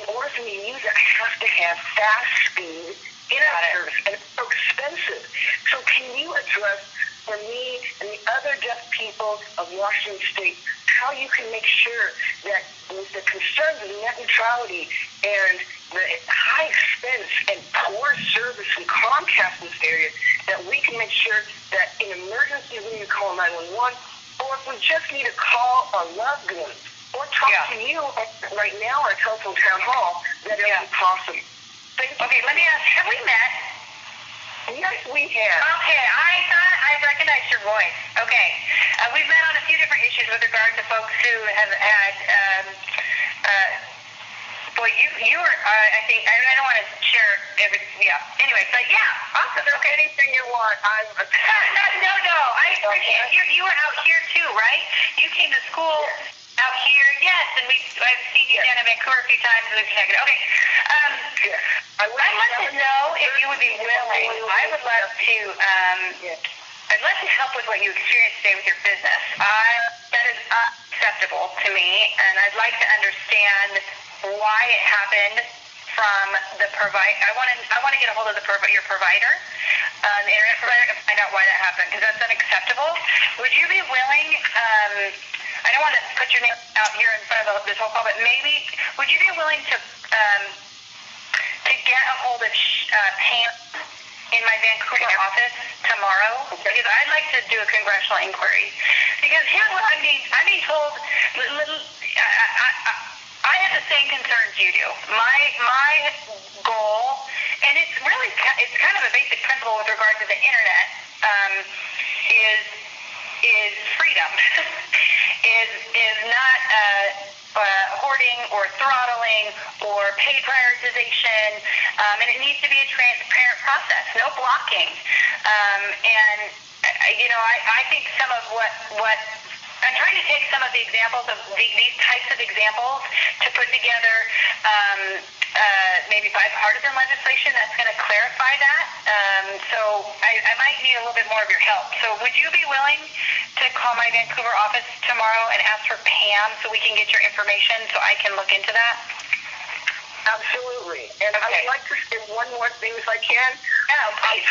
in order for me to use it, I have to have fast speed internet service, and it's so expensive. So can you address for me and the other deaf people of Washington State how you can make sure that with the concerns of net neutrality and the high expense and poor service from Comcast in this area, that we can make sure that in emergencies we need to call 911, or if we just need to call our loved ones or talk to you right now on a telephone town hall, that it would be possible. Okay, let me ask, have we met? Yes, we have. Okay, I thought I recognized your voice. Okay. We've met on a few different issues with regard to folks who have had, you were, I think, I don't want to share everything, Anyway, but awesome. Okay, anything you want. No, I appreciate it. You were out here too, right? You came to school out here, yes, and I've seen you down in Vancouver a few times, and we've connected. Okay. I'd like to know if you would be willing. I would love to. I'd love to help with what you experienced today with your business. That is unacceptable to me, and I'd like to understand why it happened, from the provider. I want to get a hold of your provider, the internet provider, and find out why that happened, because that's unacceptable. Would you be willing? I don't want to put your name out here in front of this whole call, but maybe would you be willing to get a hold of Pam in my Vancouver office tomorrow? Because I'd like to do a congressional inquiry. Because here's what I'm being told. I have the same concerns you do. My goal, and it's kind of a basic principle with regard to the internet, is freedom. is not hoarding or throttling or paid prioritization, and it needs to be a transparent process, no blocking. And I think some of what I'm trying to take some of the examples of these types of examples to put together maybe bipartisan legislation that's going to clarify that. So I might need a little bit more of your help. So would you be willing to call my Vancouver office tomorrow and ask for Pam so we can get your information so I can look into that? Absolutely. And I would like to say one more thing if I can. Yeah, please.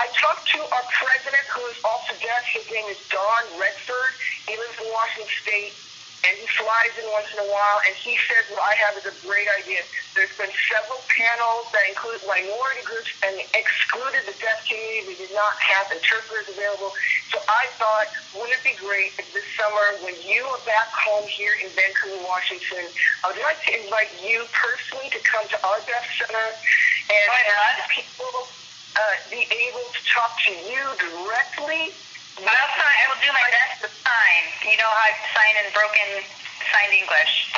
I talked to our president, who is also deaf. His name is Don Redford. He lives in Washington State, and he flies in once in a while, and he says what I have is a great idea. There's been several panels that include minority groups and excluded the deaf community. They did not have interpreters available. So I thought, wouldn't it be great if this summer, when you are back home here in Vancouver, Washington, I would like to invite you personally to come to our deaf center and have people be able to talk to you directly. I will do my best to sign. You know how I sign in broken signed English.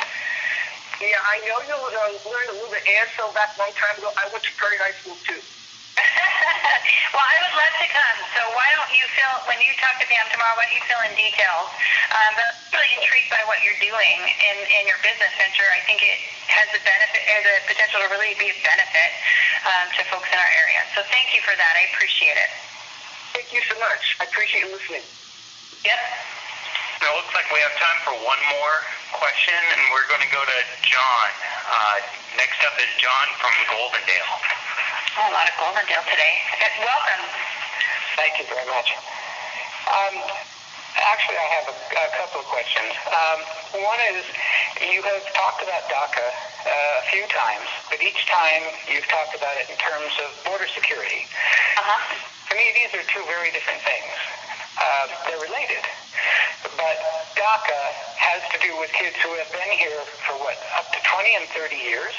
Yeah, I know you learned a little bit ASL back a long time ago. I went to Prairie High School, too. Well, I would love to come. So why don't you when you talk to Pam tomorrow, why don't you fill in details? But I'm really intrigued by what you're doing in your business venture. I think it has the potential to really be a benefit to folks in our area. So thank you for that. I appreciate it. Thank you so much. I appreciate you listening. Yep. It looks like we have time for one more question, and we're going to go to John. Next up is John from Goldendale. Oh, a lot of Goldendale today. Welcome. Thank you very much. Actually, I have a couple of questions. One is, you have talked about DACA a few times, but each time you've talked about it in terms of border security. To me, these are two very different things. They're related. But DACA has to do with kids who have been here for, up to 20 and 30 years.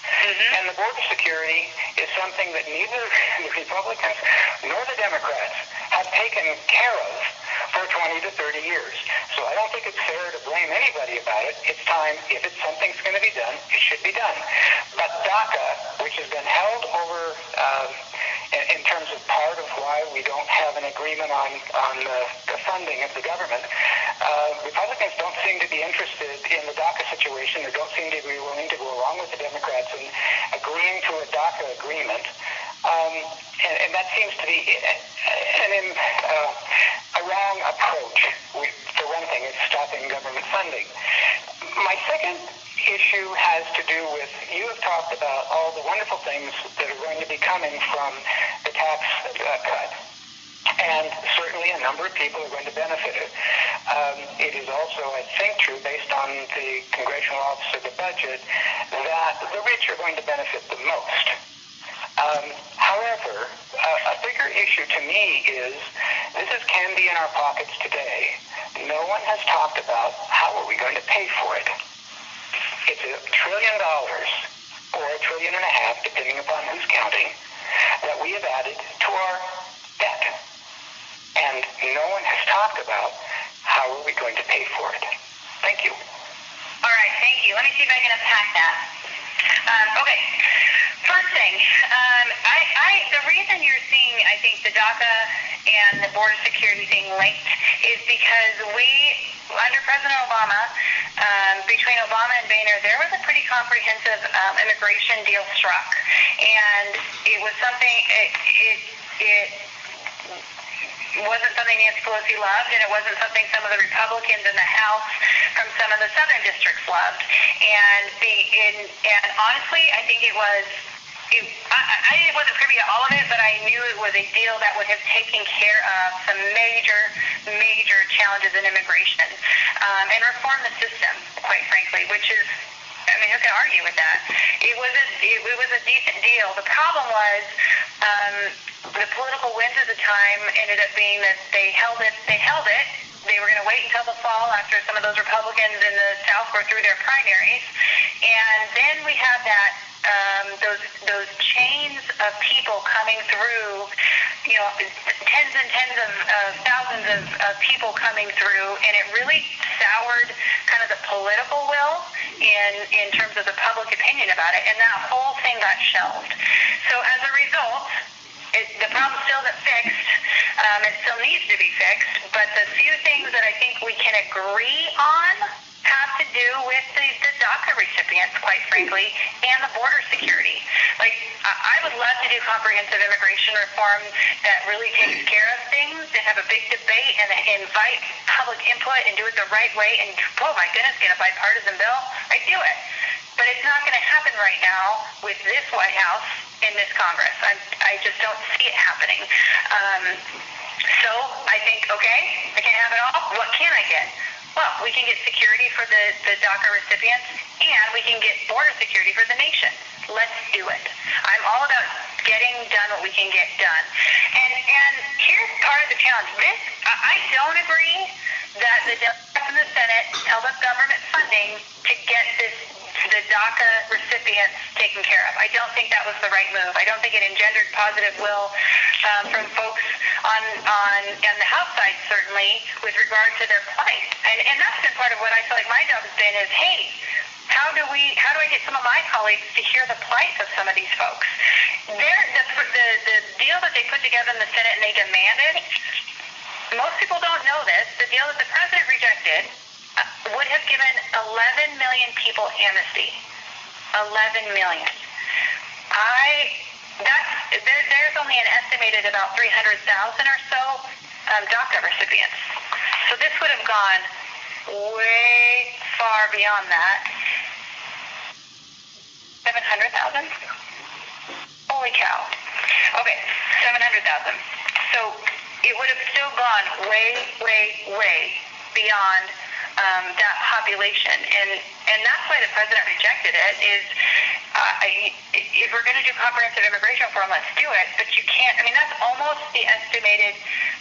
And the border security is something that neither the Republicans nor the Democrats have taken care of for 20 to 30 years. So I don't think it's fair to blame anybody about it. It's time, if something's going to be done, it should be done. But DACA, which has been held over in terms of part of why we don't have an agreement on the funding of the government, Republicans don't seem to be interested in the DACA situation. They don't seem to be willing to go along with the Democrats in agreeing to a DACA agreement. And that seems to be a wrong approach. For one thing, it's stopping government funding. My second issue has to do with, you have talked about all the wonderful things that are going to be coming from the tax cut. And certainly a number of people are going to benefit it. It is also, I think, true, based on the Congressional Office of the Budget, that the rich are going to benefit the most. However, a bigger issue to me is, this is candy in our pockets today. No one has talked about how are we going to pay for it. It's $1 trillion or $1.5 trillion, depending upon who's counting, that we have added to our debt. And no one has talked about how are we going to pay for it. Thank you. All right, thank you. Let me see if I can unpack that. Okay. First thing, the reason you're seeing, I think, the DACA and the border security thing linked is because under President Obama, between Obama and Boehner, there was a pretty comprehensive immigration deal struck. And it was something, wasn't something Nancy Pelosi loved, and it wasn't something some of the Republicans in the House from some of the southern districts loved. And honestly, I think it was. I wasn't privy to all of it, but I knew it was a deal that would have taken care of some major challenges in immigration and reform the system, quite frankly, which is, I mean, who can argue with that? It was a decent deal. The problem was the political winds at the time ended up being that they held it. They were going to wait until the fall after some of those Republicans in the South were through their primaries, and then we had that those chains of people coming through, tens and tens of thousands of people coming through, and it really soured kind of the political will in terms of the public opinion about it, and that whole thing got shelved. So as a result, the problem still isn't fixed. It still needs to be fixed, but the few things that I think we can agree on have to do with the DACA recipients, quite frankly, and the border security. Like, I would love to do comprehensive immigration reform that really takes care of things and have a big debate and invite public input and do it the right way. And, oh my goodness, get a bipartisan bill. I'd do it. But it's not going to happen right now with this White House in this Congress. I just don't see it happening. So I think, okay, I can't have it all. What can I get? Well, we can get security for the DACA recipients, and we can get border security for the nation. Let's do it. I'm all about getting done what we can get done. And here's part of the challenge. I don't agree that the Democrats in the Senate held up government funding to get the DACA recipients taken care of. I don't think that was the right move. I don't think it engendered positive will from folks on the House side, certainly, with regard to their plight. And that's been part of what I feel like my job has been is, hey, how do I get some of my colleagues to hear the plight of some of these folks? The deal that they put together in the Senate and they demanded, most people don't know this, the deal that the president rejected would have given 11 million people amnesty. 11 million. There's only an estimated about 300,000 or so DACA recipients. So this would have gone way far beyond that. 700,000? Holy cow. Okay, 700,000. So it would have still gone way beyond that population, and that's why the president rejected it. If we're going to do comprehensive immigration reform, let's do it. But you can't. I mean, that's almost the estimated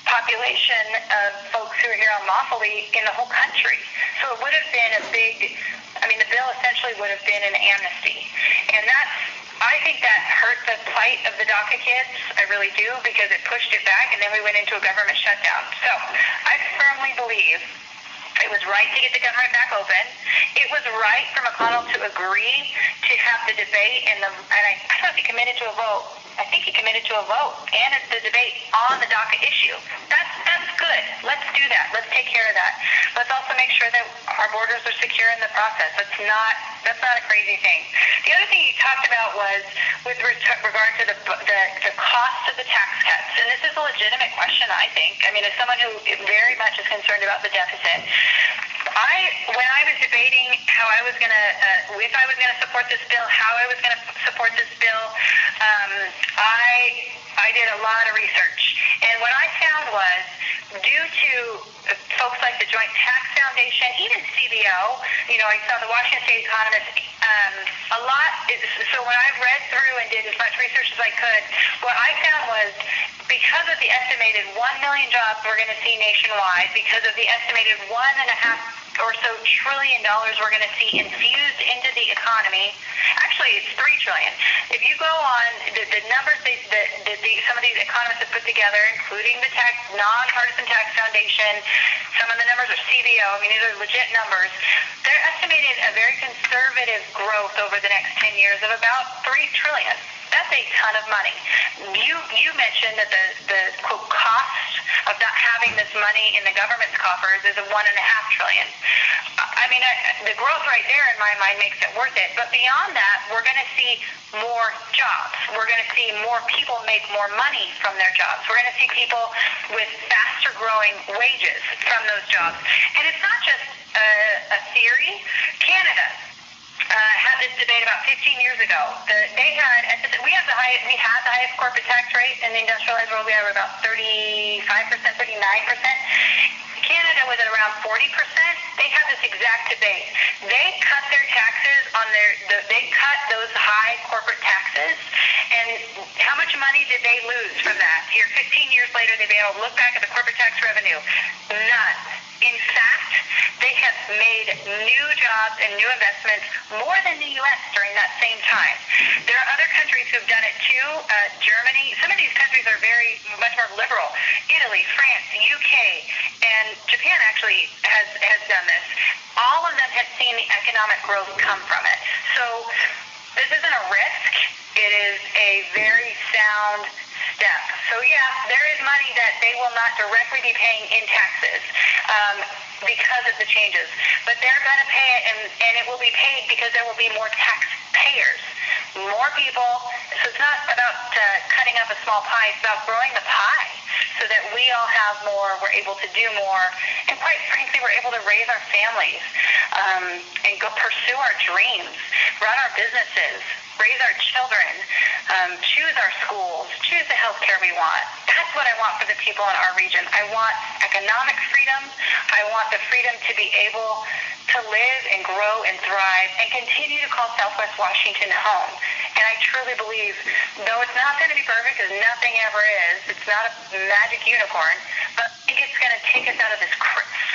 population of folks who are here unlawfully in the whole country. So it would have been a big. I mean, the bill essentially would have been an amnesty, and I think that hurt the plight of the DACA kids. I really do, because it pushed it back, and then we went into a government shutdown. So I firmly believe it was right to get the government back open. It was right for McConnell to agree to have the debate, and I don't know if he committed to a vote. I think he committed to a vote and the debate on the DACA issue. That's good. Let's do that. Let's take care of that. Let's also make sure that our borders are secure in the process. That's not a crazy thing. The other thing he talked about was with regard to the cost of the tax cuts, and this is a legitimate question, I think. I mean, as someone who very much is concerned about the deficit, when I was debating how I was going to, if I was going to support this bill, how I was going to support this bill, I did a lot of research. And what I found was, due to folks like the Joint Tax Foundation, even CBO, I saw the Washington State Economist, so when I read through and did as much research as I could, what I found was, because of the estimated 1 million jobs we're going to see nationwide, because of the estimated $1.5 or so trillion we're going to see infused into the economy. Actually, it's $3 trillion. If you go on the numbers some of these economists have put together, including the nonpartisan tax foundation, some of the numbers are CBO. I mean, these are legit numbers. They're estimating a very conservative growth over the next 10 years of about $3 trillion. That's a ton of money. You mentioned that the quote cost of not having this money in the government's coffers is $1.5 trillion. I mean, the growth right there in my mind makes it worth it. But beyond that, we're going to see more jobs. We're going to see more people make more money from their jobs. We're going to see people with faster growing wages from those jobs. And it's not just a theory. Canada had this debate about 15 years ago. We had the highest corporate tax rate in the industrialized world. We have about 35%, 39%. Canada was at around 40%. They had this exact debate. They cut their taxes on they cut those high corporate taxes, and how much money did they lose from that? Here, 15 years later, they've been able to look back at the corporate tax revenue. None. In fact, they have made new jobs and new investments more than the U.S. during that same time. There are other countries who have done it too. Germany. Some of these countries are much more liberal. Italy, France, UK, and Japan actually has done this. All of them have seen the economic growth come from it. So this isn't a risk. It is a very sound step. So yeah, there is money that they will not directly be paying in taxes because of the changes. But they're going to pay it, and it will be paid because there will be more taxpayers. More people. So it's not about cutting up a small pie. It's about growing the pie so that we all have more, we're able to do more, and quite frankly, we're able to raise our families and go pursue our dreams, run our businesses, raise our children, choose our schools, choose the health care we want. That's what I want for the people in our region. I want economic freedom. I want the freedom to be able to live and grow and thrive and continue to call Southwest Washington home. And I truly believe, though it's not going to be perfect, because nothing ever is, it's not a magic unicorn, but I think it's going to take us out of this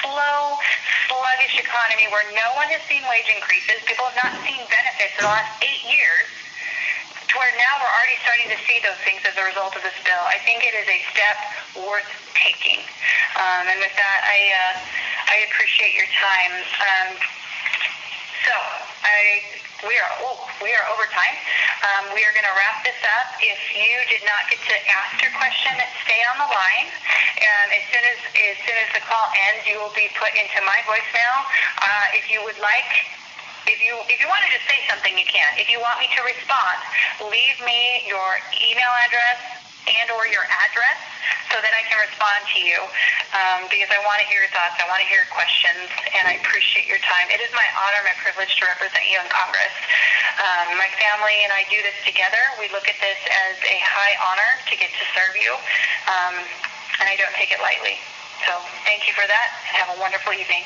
slow, sluggish economy where no one has seen wage increases. People have not seen benefits in the last 8 years, to where now we're already starting to see those things as a result of this bill. I think it is a step worth taking. And with that, I appreciate your time. We are over time. We are going to wrap this up. If you did not get to ask your question, stay on the line. As soon as the call ends, you will be put into my voicemail. If you would like, if you want to just say something, you can. If you want me to respond, leave me your email address and or your address so that I can respond to you, because I want to hear your thoughts, I want to hear your questions, and I appreciate your time. It is my honor, my privilege to represent you in Congress. My family and I do this together. We look at this as a high honor to get to serve you, and I don't take it lightly. So thank you for that, and have a wonderful evening.